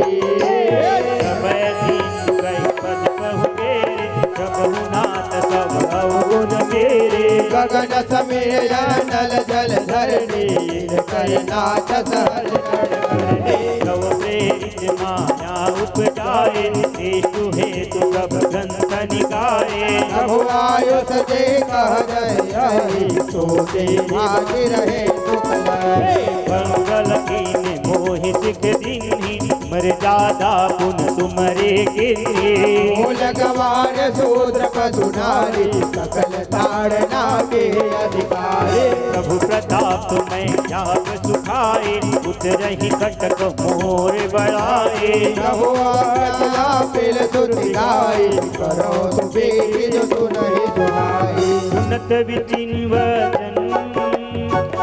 S1: समय दीन गई पद कहु मेरे, प्रभु नाथ सब अवगुण मेरे।
S2: गगन समीर नल जल धरणी, कर नाथ सहल करणी।
S1: तव प्रेरित माया उपजाए, हेतु हेतु सब ग्रंथ निकाये।
S2: प्रभु आयुष दे कह जय, सो दे भाग रहे सुख लय।
S1: मंगल कीन मोहि सिख दीन्ही, मर्यादा पुन तुमरे गिरी।
S2: मूल गवार शूद्र पशु नारी, सकल ताड़ना के अधिकारी।
S1: प्रभु प्रताप तुम्हें जाप सुखाए, उतरहि कटक मोर बढ़ाए।
S2: प्रभु आज्ञा पिल सुरति गाई, करो सुबीर जो सुनहि सुनाई।
S1: उन्नत विचिन वचन,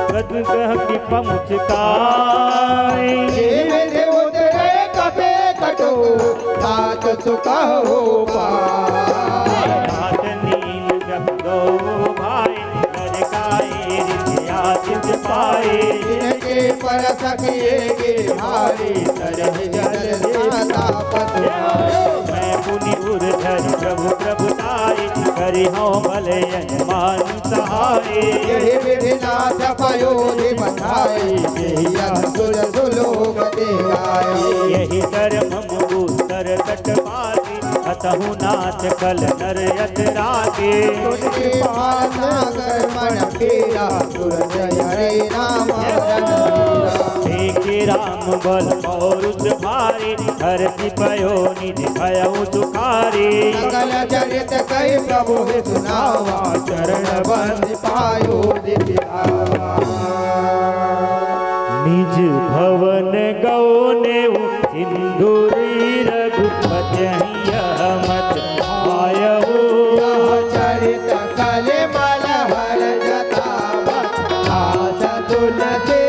S1: कद कह कृपा मुझकाए।
S2: जीव उतरे कपे कटो, तात सुख हो पाए।
S1: हाथ नील जब दो भाई, नरकाए रिझिया जित पाए।
S2: इनके पर सखिए गिरधारी, तरहि जल दाता पथुआए।
S1: मैं पुनि उर धरि प्रभु प्रभुता, करिहो भले यजमान सहाय
S2: यही विधिनाथ पयोधि बधाई यही असुर सुलोक देवाई
S1: यही धर्म मुगुतर कटवासी अतहु नाथ कल नर यत रागे
S2: उनके पास नागर मन फेरा सुरत हरे राम
S1: देखे राम बल और भारी हर पयो निधि भयउ दुखारी
S2: सकल चरित कई प्रभु हे सुनावा चरण बंद पायो दिखावा
S1: निज भवन गौने सिंदूरी रघुपति मत आयहु
S2: चरित कले मल हर जतावा आस तुलसी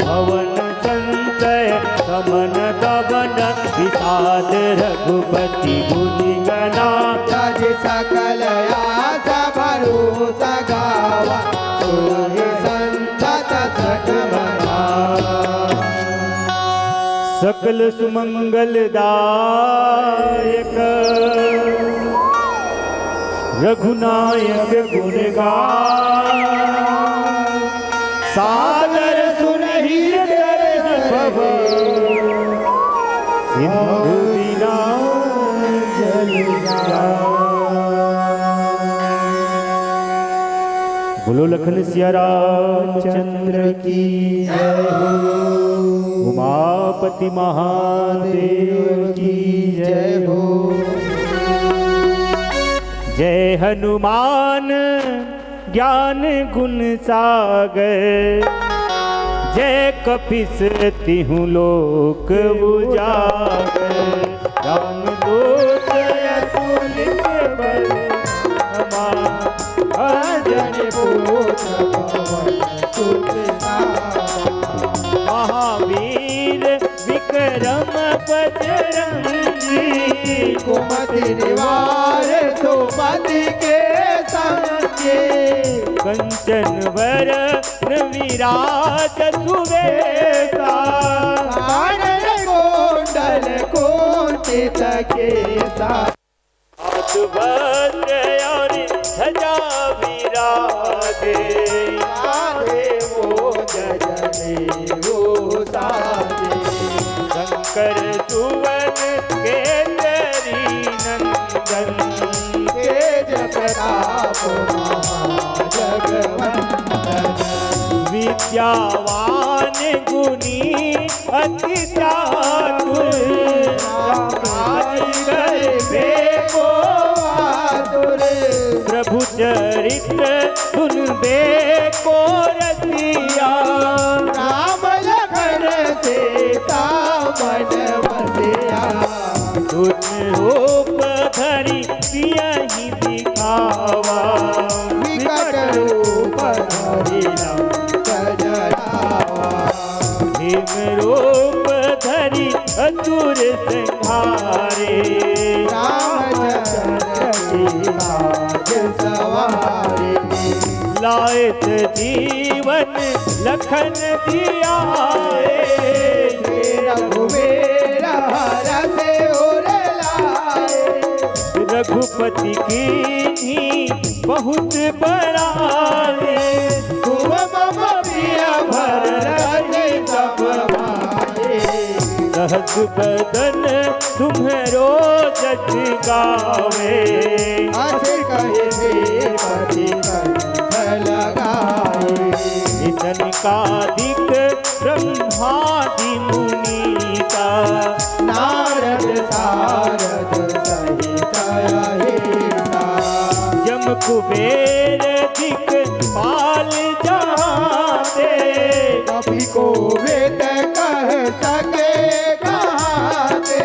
S1: भवन संतय समन दवन विषाद रघुपति गुनि गना
S2: जज सकल आस भरोसा गावा सोहि संतत सकमना
S1: सकल सुमंगल दायक रघुनायक गुण गान सादर सुनहि भव सिंधु दीना जल बोलो लखन सिया रामचंद्र की जय हो उमापति महादेव की जय हो जय हनुमान ज्ञान गुण सागर जय कपिस तिहु लोक उजागर राम दूत अतुलित बल अजन पुत्र पवन सुत महावीर विक्रम बजरंगी
S2: कुमति निवार सुमति के संगे
S1: कंचन वरन विराज सुवेशा
S2: कानन कुंडल कुंचित केसा
S1: अद्भुत और सजा विराजे
S2: वो जजने साजे
S1: शंकर सुवन केसरी नंदन
S2: तेज प्रताप महाजगवंदन
S1: विद्यावान गुणी अति चातुर
S2: को आतुर
S1: प्रभु चरित्र सुनबे को रतिया
S2: राम लखन सीता मन बसिया
S1: तुझ रूप धरि पियहि दिखावा
S2: विकट रूप धरि सजनावा
S1: भीम रूप धरि असुर संहारे
S2: रामचंद्र की काज सवारे
S1: लायत जीवन लखन दियाए
S2: रघुवीर हरषि उर लाए
S1: रघुपति की बहुत बड़ाई
S2: तुम मम प्रिय भरत सब भाए
S1: सहज बदन तुम्हरो जग गावे
S2: अस कहे पति कंठ लगाए
S1: इतन कादिक ब्रह्मादि मुनीता
S2: नारद सारद सहित अहिता
S1: यम कुबेर दिक पाल जाते
S2: कभी को वेद कह सके कहाते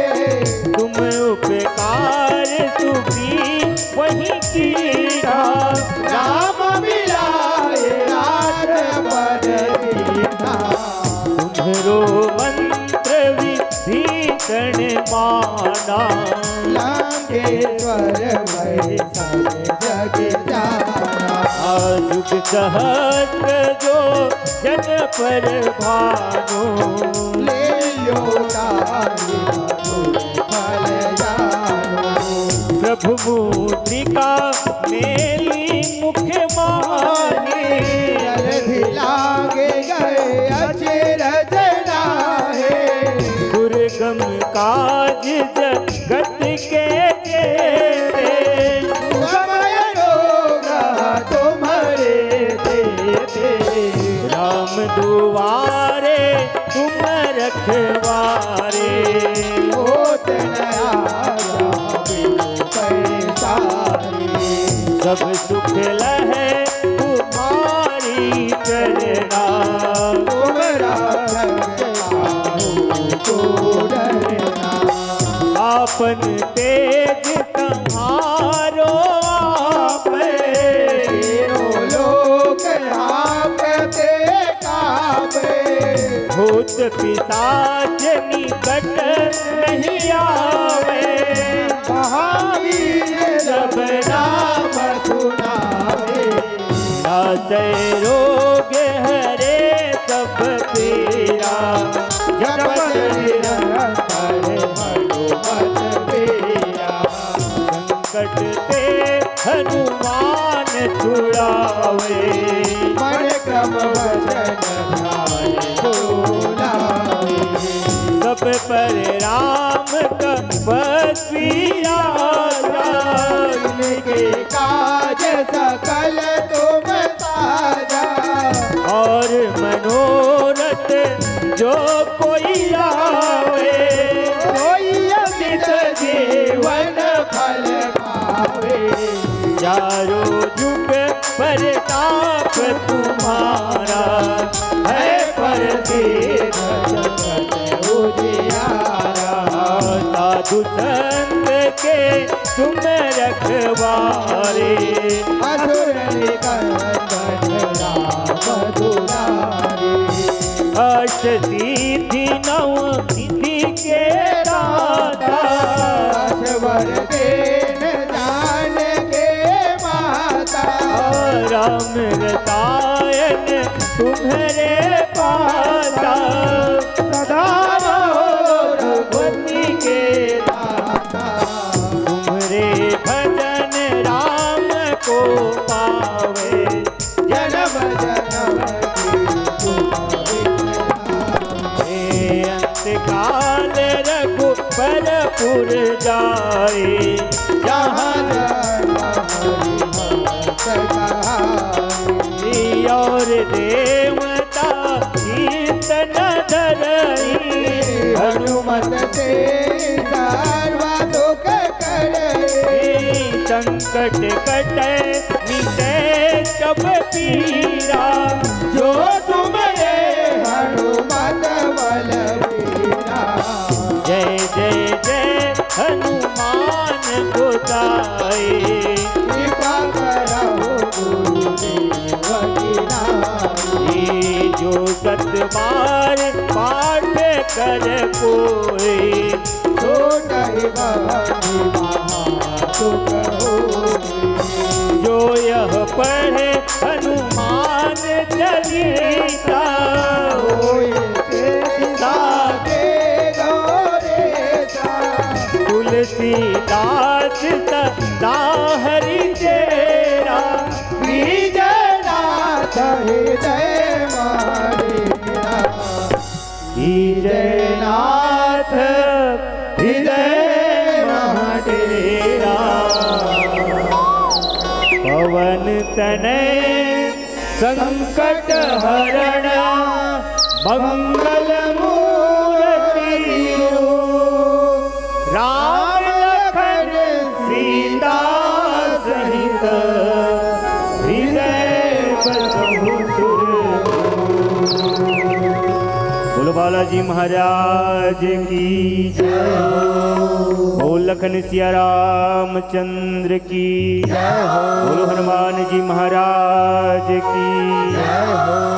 S1: तुम उपकार सुखी वही कीरा
S2: राम मिलाए रात पर दीना
S1: तुम्हरो मंत्र विभीषण माना
S2: लंकेश्वर भय सब जग जाना
S1: आजुग सहस्र जो जन पर भानु
S2: ले लो तारी मधुर फल जानो
S1: प्रभु गम काज जगत के तेरे,
S2: समय रोग तुम्हारे देते,
S1: राम दुआरे तुम रखवारे,
S2: होत न आशा बिनु पैसारे,
S1: सब सुख लहे तुम्हारी चरना,
S2: तुम राखता को डरना,
S1: आपन तेज तुम्हारो आपे,
S2: तीनों लोक आपते काबे,
S1: भूत पिशाच निकट नहीं आवे,
S2: महावीर जब नाम सुनावे,
S1: नासे रोग हरे सब पीरा,
S2: जपत निरंतर हनुमत बीरा,
S1: संकट ते हनुमान छुड़ावे,
S2: मन क्रम वचन ध्यान बोलावे,
S1: सब पर राम तपस्वी राजा,
S2: इनके काज सकल तुम साजा,
S1: और मनोरथ जो कोई आवे,
S2: कोई अमित जीवन फल पावे,
S1: चारों जुग परताप तुम्हारा, है प्रसिद्ध
S2: जगत उजियारा,
S1: साधु संत के तुम रखवारे,
S2: असुर निकंदन राम दुलारे,
S1: अष्ट सिद्धि नव सिद्धि के दाता,
S2: असवर देन जान के माता,
S1: राम रसायन तुम्हारे पाता,
S2: सदा रघुपति के दाता,
S1: तुम्हारे भजन राम को पावे,
S2: जन्म जन्म की
S1: हे अंत काल रघुपरपुर जाए,
S2: जहाँ जन्म हरि
S1: और देवता कीर्तन धरई,
S2: हनुमत से सर्व दुख करे,
S1: संकट कटे मिटे सब पीरा,
S2: जो तुम्हारे हनुमत बलवीरा,
S1: जय जय जय हनुमान गोसाई,
S2: कृपा करहु गुरुदेव की नाई,
S1: जो सतबार पाठ कर कोई,
S2: छोटहि बड़ि महासुख होई,
S1: जो यह पढ़े हनुमान चालीसा,
S2: होय के लागे गौरेसा,
S1: तुलसीदास सदा हरि तेरा,
S2: विजयनाथ हृदय मारेरा,
S1: विजयनाथ हृदय महाडेरा, पवन तनय संकट हरण मंगल मूर्ति, राम लखन सीता सहित हृदय बसहु सुर। बोलो बालाजी महाराज की जय हो। बोल लखन सिया रामचंद्र की जय हो। बोलो हनुमान जी महाराज की जय हो।